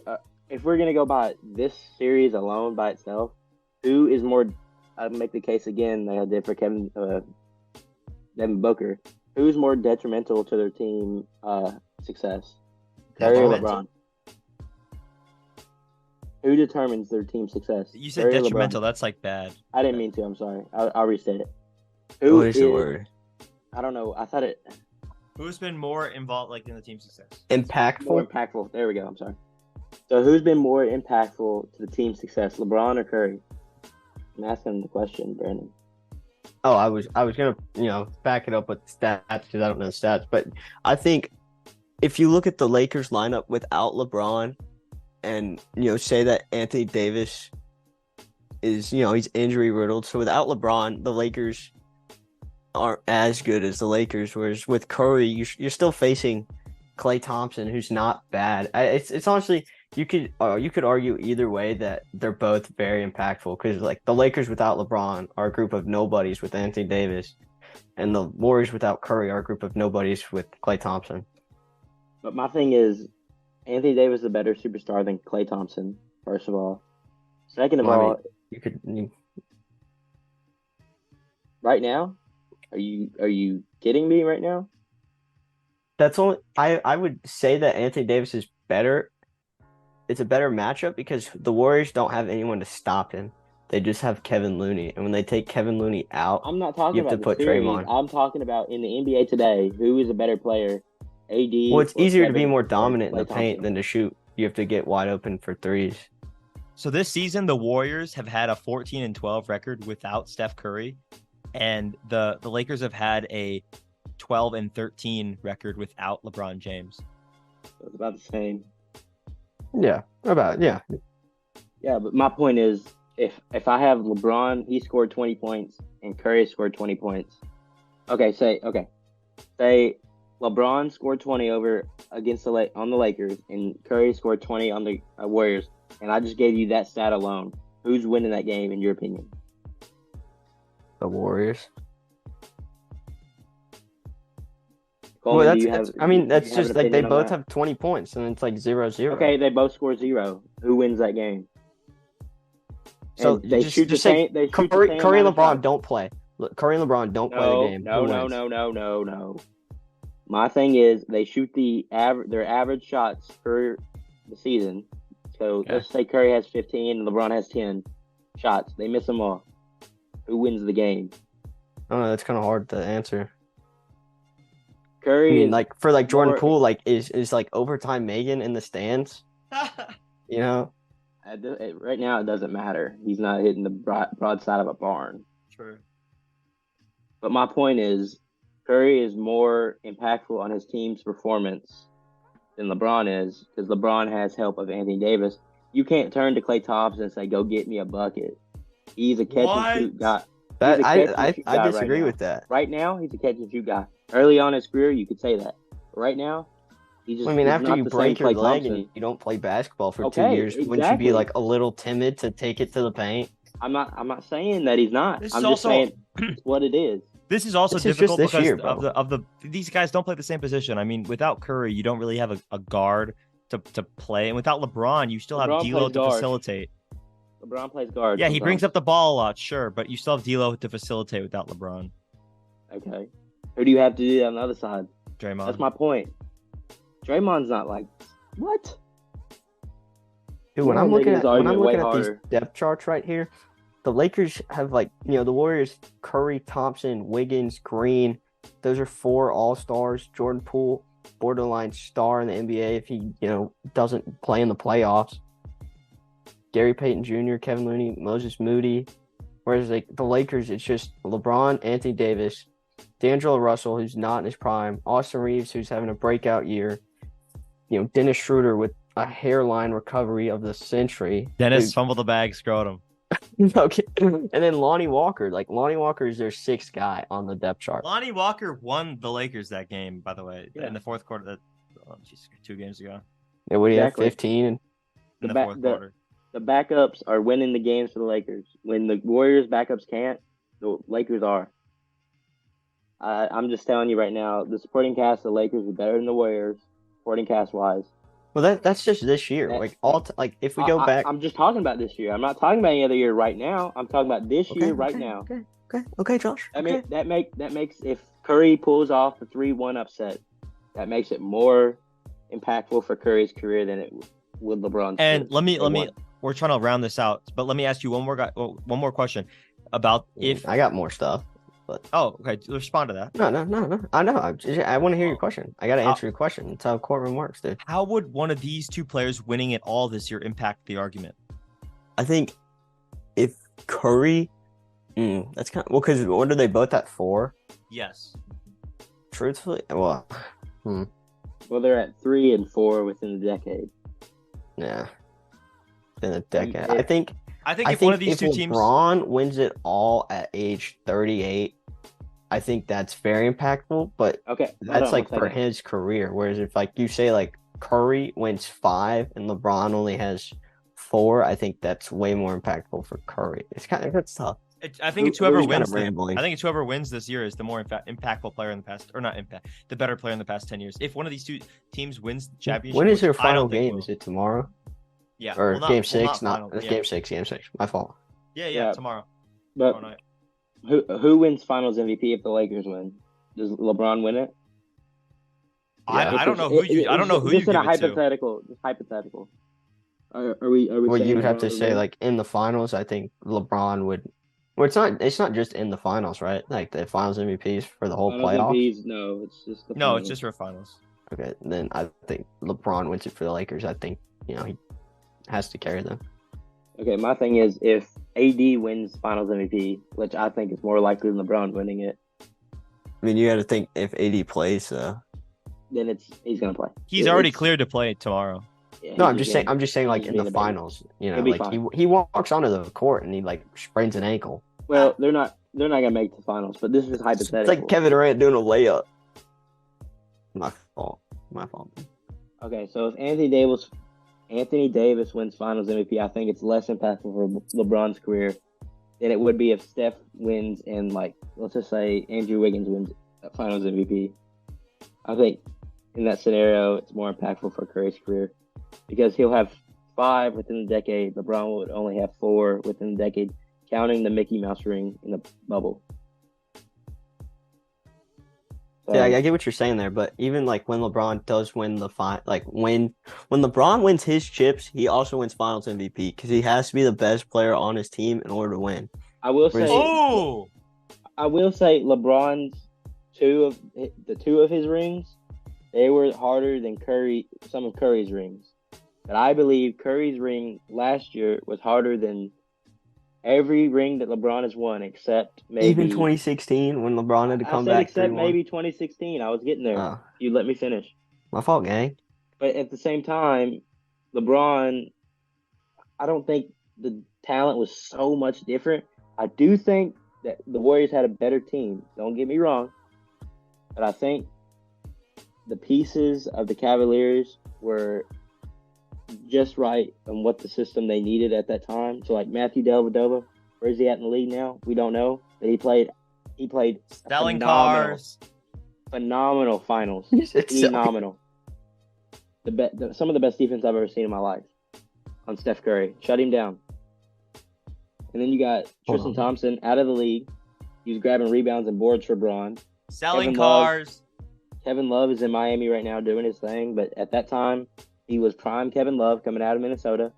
If we're gonna go by this series alone by itself, who is more? I'd make the case again that I did for Devin Booker. Who's more detrimental to their team success? Curry or LeBron? Who determines their team success? You said Curry or detrimental. LeBron? That's like bad. I didn't mean to. I'm sorry. I'll restate it. What is the word? I don't know. I thought it Who's been more involved, like in the team success? more Impactful. impactful. There we go. I'm sorry. So who's been more impactful to the team's success, LeBron or Curry? I'm asking the question, Brandon. Oh, I was gonna back it up with stats because I don't know stats, but I think if you look at the Lakers lineup without LeBron, and say that Anthony Davis is he's injury riddled, so without LeBron, the Lakers aren't as good as the Lakers. Whereas with Curry, you're still facing Klay Thompson, who's not bad. It's honestly you could argue either way that they're both very impactful because like the Lakers without LeBron are a group of nobodies with Anthony Davis, and the Warriors without Curry are a group of nobodies with Klay Thompson. But my thing is, Anthony Davis is a better superstar than Klay Thompson. First of all, second of all, right now, are you kidding me right now? That's only I would say that Anthony Davis is better. It's a better matchup because the Warriors don't have anyone to stop him. They just have Kevin Looney, and when they take Kevin Looney out, I'm not talking you have about to put the series. Draymond. I'm talking about in the NBA today. Who is a better player? AD. Well, it's easier to be Kevin more or dominant in the Klay paint Thompson? than to shoot. You have to get wide open for threes. So this season, the Warriors have had a 14-12 record without Steph Curry, and the Lakers have had a 12-13 record without LeBron James. It's about the same. Yeah, Yeah, but my point is, if I have LeBron, he scored 20 points, and Curry scored 20 points. Say LeBron scored 20 over against on the Lakers, and Curry scored 20 on the Warriors, and I just gave you that stat alone. Who's winning that game, in your opinion? the Warriors. Coleman, Well, do you that's have just an like they opinion on both that? have 20 points, and it's like 0-0. Okay, they both score 0. Who wins that game? So And they just, shoot the just say same. They shoot Curry, the same Curry and amount of LeBron shots. don't play. Curry and LeBron don't play the game. Who wins? No. My thing is they shoot their average shots for the season. So Okay. let's say Curry has 15 and LeBron has 10 shots. They miss them all. Who wins the game? I don't know. That's kind of hard to answer. I Curry mean, is like for like Jordan more- Poole, like is like overtime Megan in the stands. You know, right now it doesn't matter. He's not hitting the broadside of a barn. True. But my point is, Curry is more impactful on his team's performance than LeBron is, because LeBron has help of Anthony Davis. You can't turn to Klay Thompson and say, "Go get me a bucket." He's a catch and shoot guy. that He's a catch and shoot guy I right disagree now. with that. Right now, he's a catch and shoot guy. Early on in his career, you could say that. But right now, He I mean, he's after not you the same break your Klay leg Thompson. and you don't play basketball for 2 Okay, years, wouldn't you be exactly. like a little timid to take it to the paint? I'm not saying that he's not. This I'm is just also saying it's what it is. this is also This is just difficult this because year, bro. of the these guys don't play the same position. I mean, without Curry, you don't really have a guard to play, and without LeBron, you still have LeBron D'Lo plays to guard. facilitate. LeBron plays guard. Yeah, he brings sometimes. up the ball a lot, sure, but you still have D'Lo to facilitate without LeBron. Okay. Who do you have to do that on the other side? Draymond. That's my point. Draymond's not like what? Dude, when We're I'm making looking this at when I'm argument way looking at these harder. depth charts right here, the Lakers have like the Warriors, Curry, Thompson, Wiggins, Green. Those are 4 All-Stars. Jordan Poole, borderline star in the NBA if he doesn't play in the playoffs. Gary Payton Jr., Kevin Looney, Moses Moody. Whereas like the Lakers, it's just LeBron, Anthony Davis, D'Angelo Russell, who's not in his prime, Austin Reeves, who's having a breakout year. Dennis Schroeder with a hairline recovery of the century. Dennis fumbled the bag, scrotum. Okay. And then Lonnie Walker. Like, Lonnie Walker is their 6th guy on the depth chart. Lonnie Walker won the Lakers that game, by the way, Yeah. in the fourth quarter. 2 games ago. Yeah, what do you Exactly. have, 15? In the fourth quarter. The backups are winning the games for the Lakers. When the Warriors backups can't, the Lakers are. I'm just telling you right now, the supporting cast of the Lakers is better than the Warriors, supporting cast wise. Well, that's just this year. If we go back. I'm just talking about this year. I'm not talking about any other year right now. I'm talking about this year right now. Okay, Josh. That makes if Curry pulls off the 3-1 upset, that makes it more impactful for Curry's career than it would LeBron's. And let me. We're trying to round this out, but let me ask you one more question about if. I got more stuff. But okay. Respond to that. No. I know. I want to hear your question. I got to answer your question. That's how courtroom works, dude. How would one of these two players winning it all this year impact the argument? I think if Curry, that's kind of because what are they both at 4? Yes. Truthfully, well, they're at 3 and 4 within the decade. Yeah, in a decade. If- I think if one of these two teams, LeBron wins it all at age 38, I think that's very impactful. But Okay, that's like for his career. Whereas if like you say like Curry wins 5 and LeBron only has 4, I think that's way more impactful for Curry. That's tough. I think it's whoever Who's kind wins. of rambling? I think it's whoever wins this year is the more impactful player in the past, or not impact, the better player in the past 10 years. If one of these two teams wins the championship, When is their which I don't final think game? will. Is it tomorrow? Yeah, Or game 6? final, It's yeah. game 6. My fault. Yeah, tomorrow. But Tomorrow night. who wins Finals MVP if the Lakers win? Does LeBron win it? I don't know who you. I don't know who you Just in give a it to. hypothetical. Just hypothetical. Are we? Well, saying you would have to LeBron say win? like in the finals. I think LeBron would. Well, it's not just in the finals, right? Like the finals MVPs for the whole Finals playoff. MVPs? No, it's just the No, finals. it's just for finals. Okay, then I think LeBron wins it for the Lakers. I think he has to carry them. Okay. My thing is, if AD wins Finals MVP, which I think is more likely than LeBron winning it, I mean, you got to think if AD plays. then he's gonna play. He's already cleared to play tomorrow. Yeah, No, he's I'm just saying, like he's in the being a baby. finals, He'll be like fine. he walks onto the court and he like sprains an ankle. Well, they're not gonna make the finals, but this is hypothetical. It's like Kevin Durant doing a layup. My fault. Okay, so if Anthony Davis wins Finals MVP, I think it's less impactful for LeBron's career than it would be if Steph wins and like let's just say Andrew Wiggins wins Finals MVP. I think in that scenario, it's more impactful for Curry's career because he'll have 5 within the decade. LeBron would only have 4 within the decade, counting the Mickey Mouse ring in the bubble. So, Yeah, I get what you're saying there, but even like when LeBron does win the when LeBron wins his chips, he also wins Finals MVP because he has to be the best player on his team in order to win. I will say, Oh, LeBron's two of his rings, they were harder than some of Curry's rings. But I believe Curry's ring last year was harder than every ring that LeBron has won except maybe Even 2016 when LeBron had to come back. except 3-1. maybe 2016. I was getting there. Oh, You let me finish. my fault, gang. But at the same time, LeBron, I don't think the talent was so much different. I do think that the Warriors had a better team. Don't get me wrong. But I think the pieces of the Cavaliers were just right on what the system they needed at that time. So like Matthew Dellavedova, where is he at in the league now? We don't know. But he played Selling cars. Phenomenal finals. Phenomenal. Some of the best defense I've ever seen in my life on Steph Curry. Shut him down. And then you got Tristan Thompson out of the league. He was grabbing rebounds and boards for Braun. Selling cars. Kevin Love is in Miami right now doing his thing, but at that time, he was prime Kevin Love coming out of Minnesota.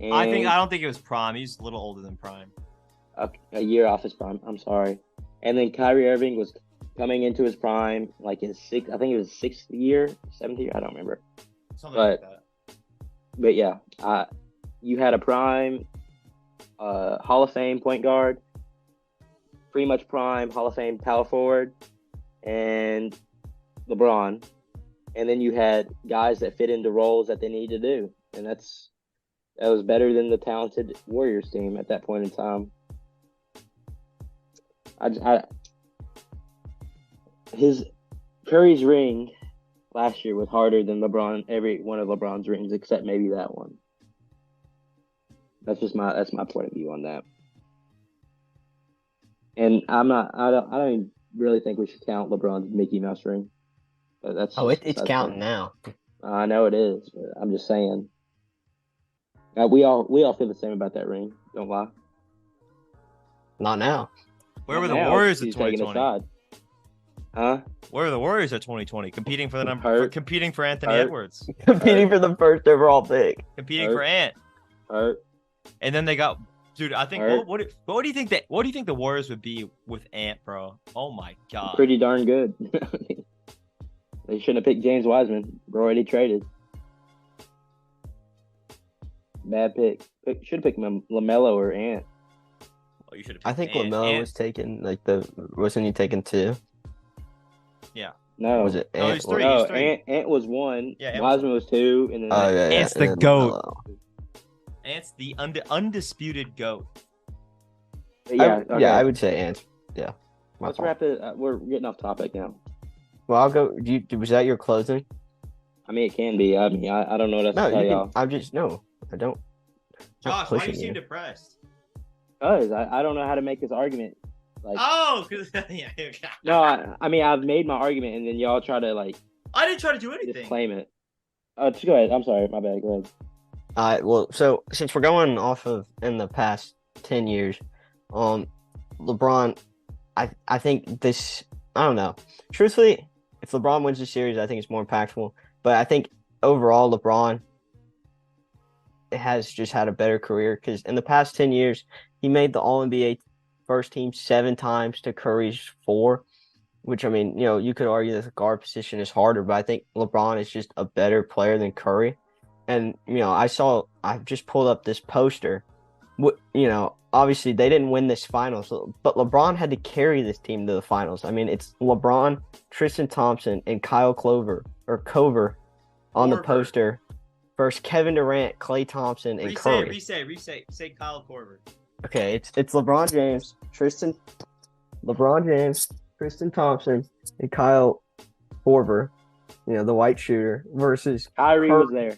And I don't think it was prime. He's a little older than prime. A year off his prime. I'm sorry. And then Kyrie Irving was coming into his prime, like his sixth. I think it was 6th year, 7th year. I don't remember. Something like that. But yeah, you had a prime Hall of Fame point guard, pretty much prime Hall of Fame power forward, and LeBron. And then you had guys that fit into roles that they need to do. And that was better than the talented Warriors team at that point in time. Curry's ring last year was harder than every one of LeBron's rings except maybe that one. That's my point of view on that. And I don't even really think we should count LeBron's Mickey Mouse ring. But it's counting now. I know it is, but I'm just saying. We all feel the same about that ring. Don't lie. Not now. Where were the Warriors in 2020? Huh? Where were the Warriors at 2020? Competing for the number, competing for Anthony Edwards, competing for the first overall pick, competing for Ant. And then they got, dude. I think what do you think the Warriors would be with Ant, bro? Oh my god, pretty darn good. They shouldn't have picked James Wiseman. Bro already traded. Bad pick. Should have picked LaMelo or Ant. Oh, you should have. I think LaMelo was taken. Wasn't he taken 2? Yeah. No. Was it Ant? No, he's 3. No, he's 3. Ant was 1. Yeah, Wiseman was 2, and then Ant's the GOAT. Ant's the undisputed GOAT. Yeah, I would say Ant. Yeah. Let's wrap it. We're getting off topic now. Well, I'll go. Was that your closing? I mean, it can be. I mean, I don't know what else to tell y'all. I don't. Josh, why do you seem depressed? Because I don't know how to make this argument. Because no, I mean, I've made my argument, and then y'all try to I didn't try to do anything. Just claim it. Just go ahead. I'm sorry, my bad. Go ahead. Well, so since we're going off of in the past 10 years, LeBron, I think this. I don't know. Truthfully, if LeBron wins the series, I think it's more impactful. But I think overall, LeBron has just had a better career because in the past 10 years, he made the All-NBA first team 7 times to Curry's 4, which, I mean, you could argue that the guard position is harder, but I think LeBron is just a better player than Curry. And, I just pulled up this poster. Obviously they didn't win this finals, but LeBron had to carry this team to the finals. I mean, it's LeBron, Tristan Thompson, and Kyle Cover on the poster versus Kevin Durant, Klay Thompson, and Curry. Say Kyle Korver. Okay, it's LeBron James, Tristan Thompson, and Kyle Korver, the white shooter, versus Kyrie was there.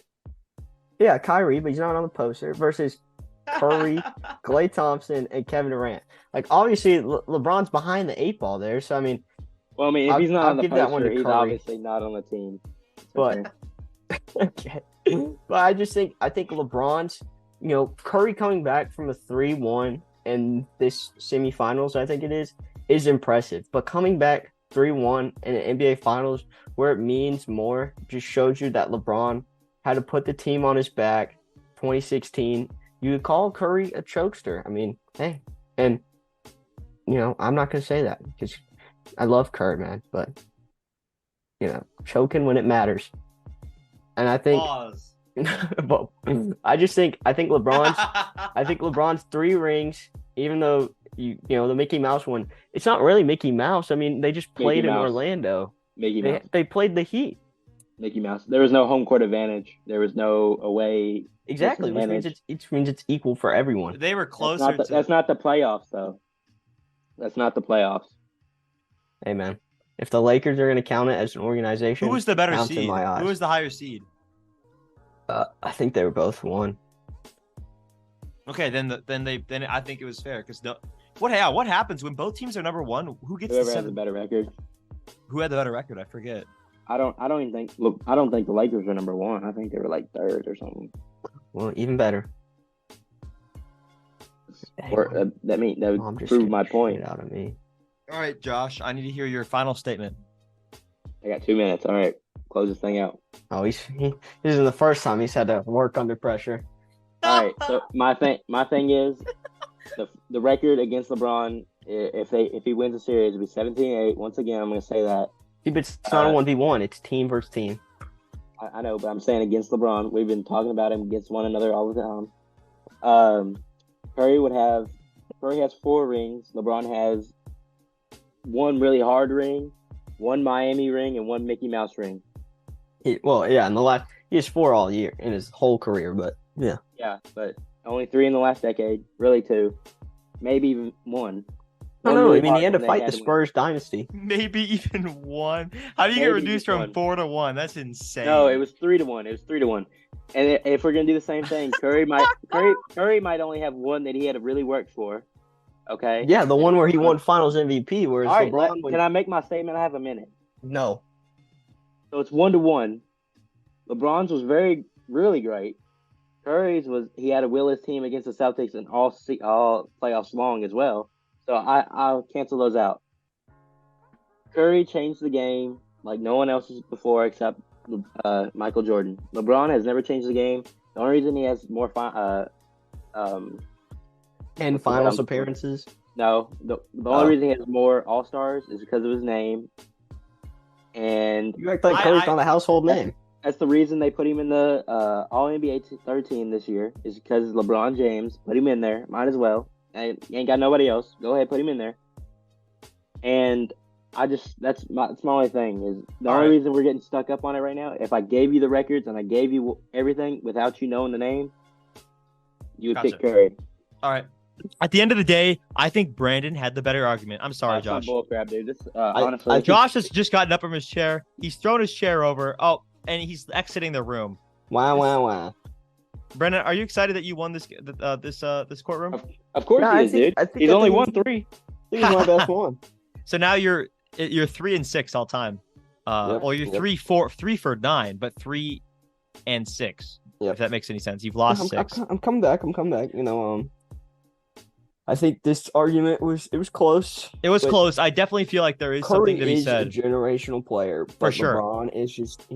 Yeah, Kyrie, but he's not on the poster, versus Curry, Klay Thompson, and Kevin Durant. Obviously, LeBron's behind the 8 ball there. So, I mean, if he's not on the poster, he's obviously not on the team. But, okay. But I think LeBron's, Curry coming back from a 3-1 in this semifinals, I think it is impressive. But coming back 3-1 in an NBA Finals where it means more just shows you that LeBron had to put the team on his back. 2016. You could call Curry a chokester. I mean, hey, and I'm not gonna say that because I love Curry, man, but choking when it matters. And I think, well, I think LeBron's 3 rings, even though the Mickey Mouse one, it's not really Mickey Mouse. I mean, they just played in Orlando. They played the Heat. Mickey Mouse. There was no home court advantage. There was no away. Exactly, which means it's equal for everyone. They were closer. That's not the playoffs, though. That's not the playoffs. Hey, man. If the Lakers are going to count it as an organization, Who was the better counts in seed? my eyes. Who was the higher seed? I think they were both one. Okay, then I think it was fair because what happens when both teams are number one? Who gets Whoever the has a better record. Who had the better record? I forget. I don't even think. Look, I don't think the Lakers were number one. I think they were like third or something. Well, even better. Or that would prove my point. Out of me. All right, Josh, I need to hear your final statement. I got 2 minutes. All right, close this thing out. Oh, this isn't the first time he's had to work under pressure. All right, so my thing is the record against LeBron. If he wins the series, it'll be 17-8. Once again, I'm going to say that. Yeah, but it's not a 1v1. It's team versus team. I know, but I'm saying against LeBron. We've been talking about him against one another all the time. Curry has 4 rings. LeBron has 1 really hard ring, 1 Miami ring, and 1 Mickey Mouse ring. In the last he has 4 all year in his whole career, but yeah. Yeah, but only 3 in the last decade. Really 2, maybe even 1. I don't know. I mean, he had to fight the Spurs dynasty. Maybe even 1. How do you get reduced from 4 to 1? That's insane. No, it was 3 to 1. It was 3 to 1. And if we're gonna do the same thing, Curry might only have 1 that he had to really work for. Okay. Yeah, the one where he won Finals MVP. Whereas all right, LeBron can I make my statement? I have a minute. No. So it's 1 to 1. LeBron's was really great. Curry's he had to will his team against the Celtics and all playoffs long as well. So I'll cancel those out. Curry changed the game like no one else before except Michael Jordan. LeBron has never changed the game. The only reason he has more finals appearances. No, the only reason he has more All-Stars is because of his name. And you act like Curry's not a household name. That's the reason they put him in the All-NBA third team this year is because LeBron James put him in there. Might as well. And you ain't got nobody else. Go ahead, put him in there. And that's my only thing is the only reason we're getting stuck up on it right now. If I gave you the records and I gave you everything without you knowing the name, you would pick Curry. All right. At the end of the day, I think Brandon had the better argument. I'm sorry, Josh. Bullcrap, dude. This, honestly, Josh has just gotten up from his chair. He's thrown his chair over. Oh, and he's exiting the room. Wow. Brendan, are you excited that you won this courtroom? Of course he is, dude. He's only won 3. I think he's my best one. So now you're 3-6 all time. Or you're 3 for 9, but 3 and 6. Yep. If that makes any sense. You've lost 6. I'm coming back. You know, I think this argument was close. It was close. I definitely feel like there is something to be said. Curry is a generational player, but for sure. LeBron is just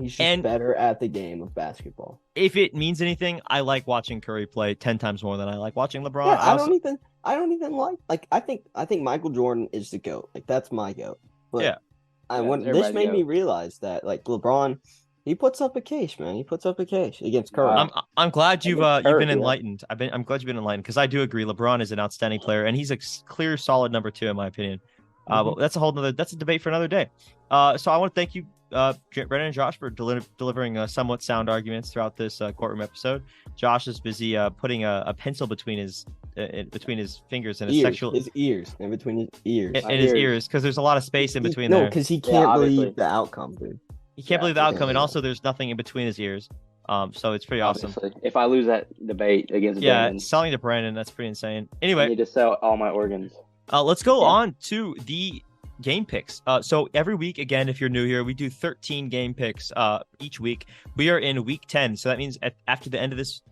better at the game of basketball. If it means anything, I like watching Curry play 10 times more than I like watching LeBron. Yeah, I don't even like I think Michael Jordan is the GOAT. Like that's my GOAT. But this made me realize that like LeBron, he puts up a case, man. He puts up a case against Curry. I'm glad you've been enlightened. I'm glad you've been enlightened because I do agree. LeBron is an outstanding player, and he's a clear, solid number 2 in my opinion. But that's a debate for another day. So I want to thank you, Brendan and Josh, for delivering somewhat sound arguments throughout this courtroom episode. Josh is busy putting a pencil between his fingers and his ears, and between his ears, his ears, because there's a lot of space in between there. No, because he can't believe the outcome, dude. He can't believe the outcome, and also there's nothing in between his ears. So it's pretty awesome. If I lose that debate against Brandon, selling to Brandon, that's pretty insane. Anyway, I need to sell all my organs. Let's go on to the game picks. So every week, again, if you're new here, we do 13 game picks each week. We are in week 10, so that means after the end of this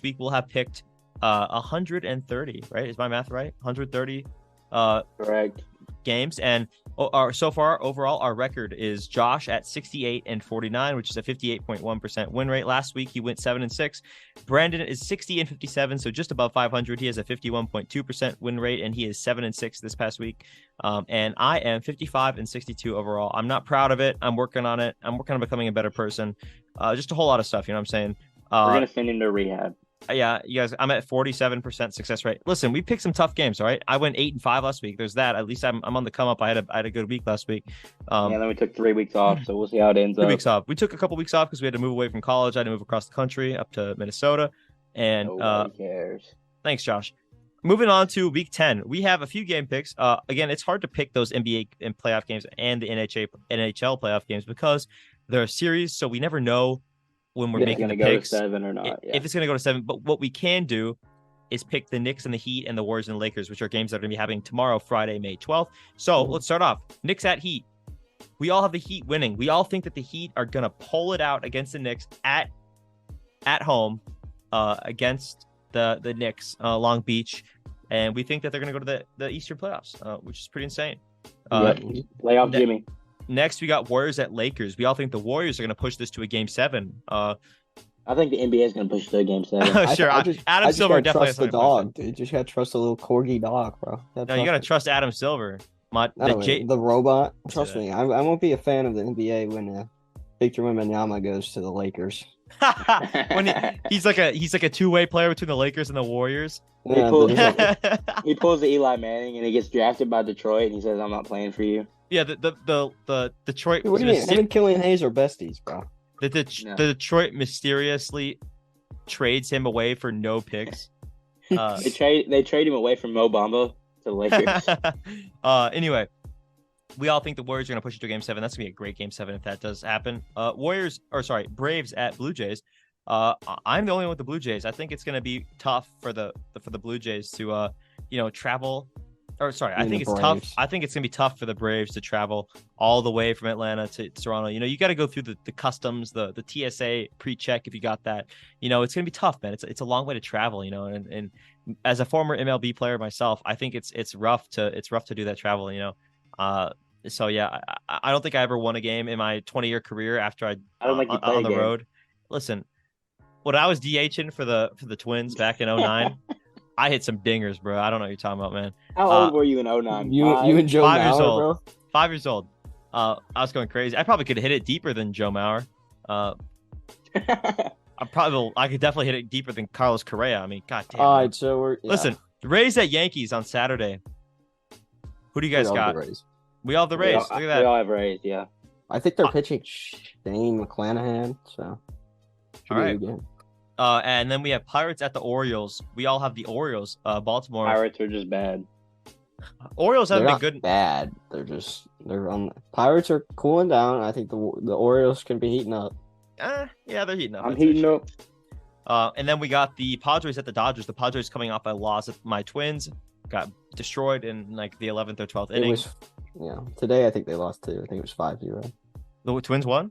week, we'll have picked 130. Right? Is my math right? 130. Correct. Games, and so far overall our record is Josh at 68-49, which is a 58.1% win rate. Last week he went 7-6. Brandon is 60-57, so just above 500. He has a 51.2% win rate, and he is 7-6 this past week. And I am 55-62 overall. I'm not proud of it. I'm working on it. I'm working on becoming a better person. Just a whole lot of stuff. You know what I'm saying? We're gonna send him to rehab. Yeah, you guys, I'm at 47% success rate. Listen, we picked some tough games, all right? I went 8-5 last week. There's that. At least I'm on the come up. I had a good week last week. Then we took 3 weeks off, so we'll see how it ends up. 3 weeks off. We took a couple weeks off because we had to move away from college. I had to move across the country up to Minnesota. And nobody cares. Thanks, Josh. moving on to week 10, we have a few game picks. Again, it's hard to pick those NBA and playoff games and the NHL playoff games because they're a series, so we never know when we're making the picks. Go to 7 or not. If it's going to go to 7. But what we can do is pick the Knicks and the Heat and the Warriors and the Lakers, which are games that are going to be happening tomorrow, Friday, May 12th. So let's start off. Knicks at Heat. We all have the Heat winning. We all think that the Heat are going to pull it out against the Knicks at home against the Knicks, Long Beach. And we think that they're going to go to the Eastern playoffs, which is pretty insane. Playoff Jimmy. Next, we got Warriors at Lakers. We all think the Warriors are going to push this to a game 7. I think the NBA is going to push to a game 7. Sure. Adam Silver definitely trust the dog, dude. Just got to trust a little corgi dog, bro. No, you got to trust Adam Silver. The robot. Trust me, I won't be a fan of the NBA when Victor Wembanyama goes to the Lakers. When he's like a two-way player between the Lakers and the Warriors. Yeah, he pulls the Eli Manning and he gets drafted by Detroit and he says, "I'm not playing for you." Yeah, the Detroit. What do you mean? Him and Killian Hayes are besties, bro. The Detroit mysteriously trades him away for no picks. They trade him away from Mo Bamba to the Lakers. Anyway, we all think the Warriors are going to push it to game 7. That's going to be a great game 7 if that does happen. Braves at Blue Jays. I'm the only one with the Blue Jays. I think it's going to be tough for the Blue Jays to travel. I think it's tough. I think it's going to be tough for the Braves to travel all the way from Atlanta to Toronto. You got to go through the customs, the TSA pre-check if you got that. It's going to be tough, man. It's a long way to travel, and as a former MLB player myself, I think it's rough to do that travel, So yeah, I don't think I ever won a game in my 20-year career after I don't think you played on the road. Listen, when I was DHing for the Twins back in 2009, I hit some dingers, bro. I don't know what you're talking about, man. How old were you in 2009? You and Joe 5 years Mauer, old. bro? 5 years old. I was going crazy. I probably could hit it deeper than Joe Mauer. I could definitely hit it deeper than Carlos Correa. I mean, goddamn. All right, so listen. Rays at Yankees on Saturday. Who do you guys got? We all have the Rays. Look at that. We all have Rays, yeah. I think they're pitching Shane McClanahan, so all right. And then we have Pirates at the Orioles. We all have the Orioles. Baltimore. Pirates are just bad. Orioles haven't been good. Bad. They're on. Pirates are cooling down. I think the Orioles can be heating up. Yeah, they're heating up. I'm heating up. And then we got the Padres at the Dodgers. The Padres coming off a loss. My Twins got destroyed in like the 11th or 12th inning. Today I think they lost too. I think it was 5-0. The Twins won?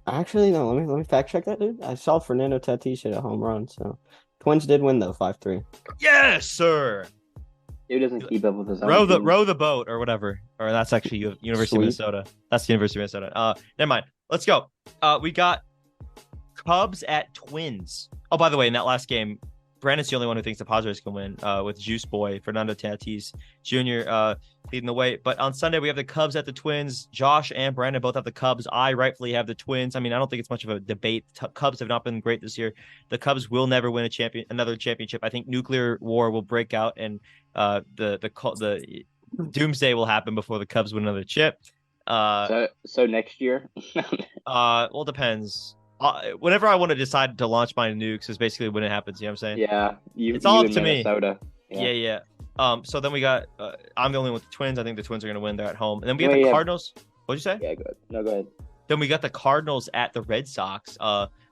Actually, no. Let me fact check that, dude. I saw Fernando Tatis hit a home run. So Twins did win though, 5-3. Yes, sir. Dude doesn't keep up with his own row the boat or whatever. Or that's actually University of Minnesota. That's the University of Minnesota. Never mind. Let's go. We got Cubs at Twins. Oh, by the way, in that last game, Brandon's the only one who thinks the Padres can win with Juice Boy, Fernando Tatis Jr. Leading the way. But on Sunday, we have the Cubs at the Twins. Josh and Brandon both have the Cubs. I rightfully have the Twins. I mean, I don't think it's much of a debate. Cubs have not been great this year. The Cubs will never win another championship. I think nuclear war will break out and the doomsday will happen before the Cubs win another chip. So next year? Well, it depends. Whenever I want to decide to launch my nukes is basically when it happens. You know what I'm saying? Yeah. It's all up to Minnesota. Me. Yeah. So then we got. I'm the only one with the Twins. I think the Twins are going to win. They're at home, and then we have the Cardinals. What'd you say? Yeah, good. No, go ahead. Then we got the Cardinals at the Red Sox.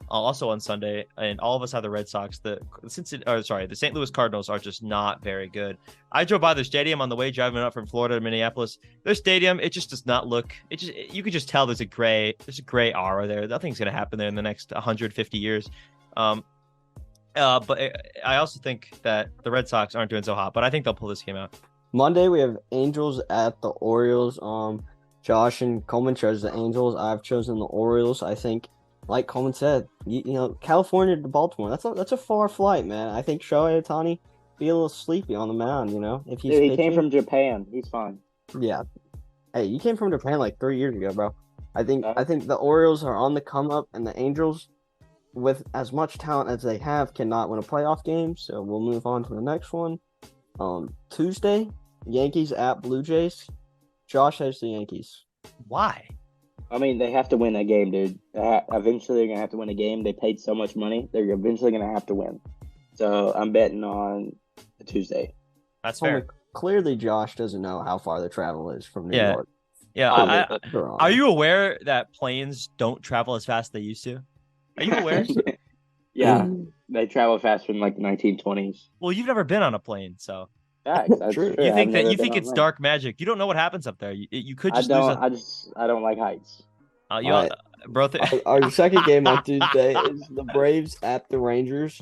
Also on Sunday, and all of us have the Red Sox. The St. Louis Cardinals are just not very good. I drove by their stadium on the way driving up from Florida to Minneapolis. Their stadium, it just does not look. You could just tell there's a gray aura there. Nothing's gonna happen there in the next 150 years. But I also think that the Red Sox aren't doing so hot. But I think they'll pull this game out. Monday we have Angels at the Orioles. Josh and Coleman chose the Angels. I've chosen the Orioles. I think, like Coleman said, California to Baltimore. That's a far flight, man. I think Shohei Ohtani be a little sleepy on the mound. If he's he came from Japan. He's fine. Yeah. Hey, you came from Japan like 3 years ago, bro. I think the Orioles are on the come up, and the Angels, with as much talent as they have, cannot win a playoff game. So we'll move on to the next one. Tuesday, Yankees at Blue Jays. Josh has the Yankees. Why? I mean, they have to win that game, dude. Eventually, they're going to have to win a game. They paid so much money. They're eventually going to have to win. So I'm betting on Tuesday. That's fair. Clearly, Josh doesn't know how far the travel is from New Yeah. York. Yeah. Toronto. Are you aware that planes don't travel as fast as they used to? Are you aware? Yeah, they travel faster in like the 1920s. Well, you've never been on a plane, so Facts, that's True. true. you think I've that never you been think on it's one. dark magic. You don't know what happens up there. You could I just don't. lose. I don't like heights. You All right. bro. Our second game on Tuesday is the Braves at the Rangers.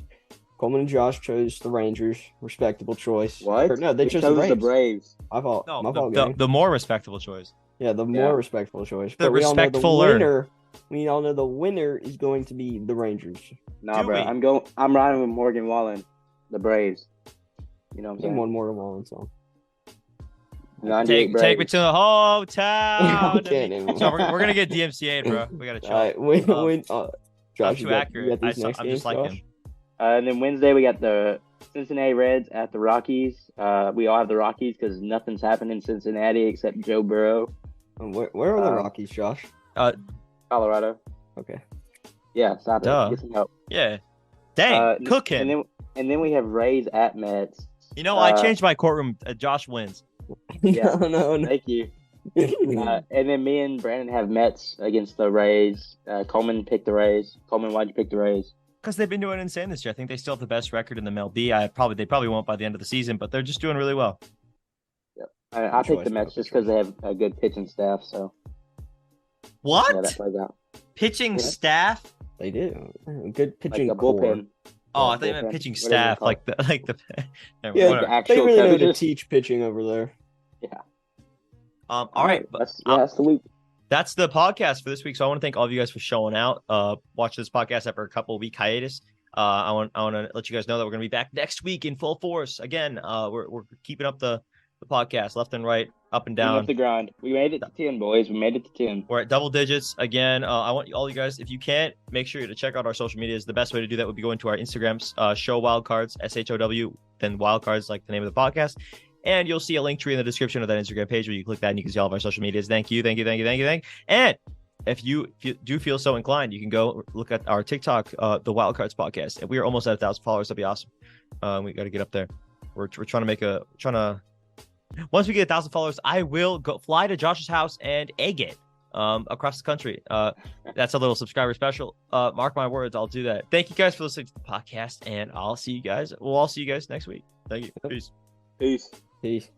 Coleman and Josh chose the Rangers. Respectable choice. What? Or, no, they We chose chose the the Braves. Braves. My fault. No, My fault, the gang. more respectable choice. Yeah, the more respectable choice. The But we all know the respectfuller. winner. We all know the winner is going to be the Rangers. Nah, Do bro. we? I'm riding with Morgan Wallen, the Braves. You know what I'm Sing saying? one more Wallen song. 98 Take me Braves. to the hotel. I can't anymore. So we're gonna get DMCA'd, bro. We gotta chill. All right, I'm Josh, too you got accurate. these next I'm games, just like Josh? him. And then Wednesday we got the Cincinnati Reds at the Rockies. We all have the Rockies because nothing's happened in Cincinnati except Joe Burrow, Where are the Rockies, Josh? Colorado. Okay. Yeah, stop Duh. it. Get some help. Yeah. Dang, cooking. And then we have Rays at Mets. You know, I changed my courtroom. Josh wins. Yeah. No. Thank you. And then me and Brandon have Mets against the Rays. Coleman picked the Rays. Coleman, why'd you pick the Rays? Because they've been doing insane this year. I think they still have the best record in the MLB. They probably won't by the end of the season, but they're just doing really well. I picked the Mets just because they have a good pitching staff. So What? yeah, that plays out. Pitching Yeah. staff? They do. Good Like pitching the core. bullpen. Oh, Yeah, I thought you meant bullpen, pitching whatever staff, you like the Never mind, Yeah, whatever. the actual they really know to coverages. teach pitching over there. All right, That's the week. that's the podcast for this week. So I want to thank all of you guys for showing out. Watch this podcast after a couple of week hiatus. I want to let you guys know that we're going to be back next week in full force. Again, we're keeping up the podcast left and right, up and Down down. the grind. We made it to 10, boys. We made it to 10. We're at double digits again. I want all you guys, if you can't, make sure to check out our social medias. The best way to do that would be going to our Instagrams, show Wildcards, SHOW, then Wildcards, like the name of the podcast. And you'll see a link tree in the description of that Instagram page where you click that and you can see all of our social medias. Thank you. And if you do feel so inclined, you can go look at our TikTok, the Wildcards Podcast. And we are almost at 1,000 followers. That'd be awesome. We got to get up there. We're trying to once we get 1,000 followers, I will go fly to Josh's house and egg it across the country. That's a little subscriber special. Mark my words, I'll do that. Thank you guys for listening to the podcast, and we'll all see you guys next week. Thank you. Peace. Peace. Peace.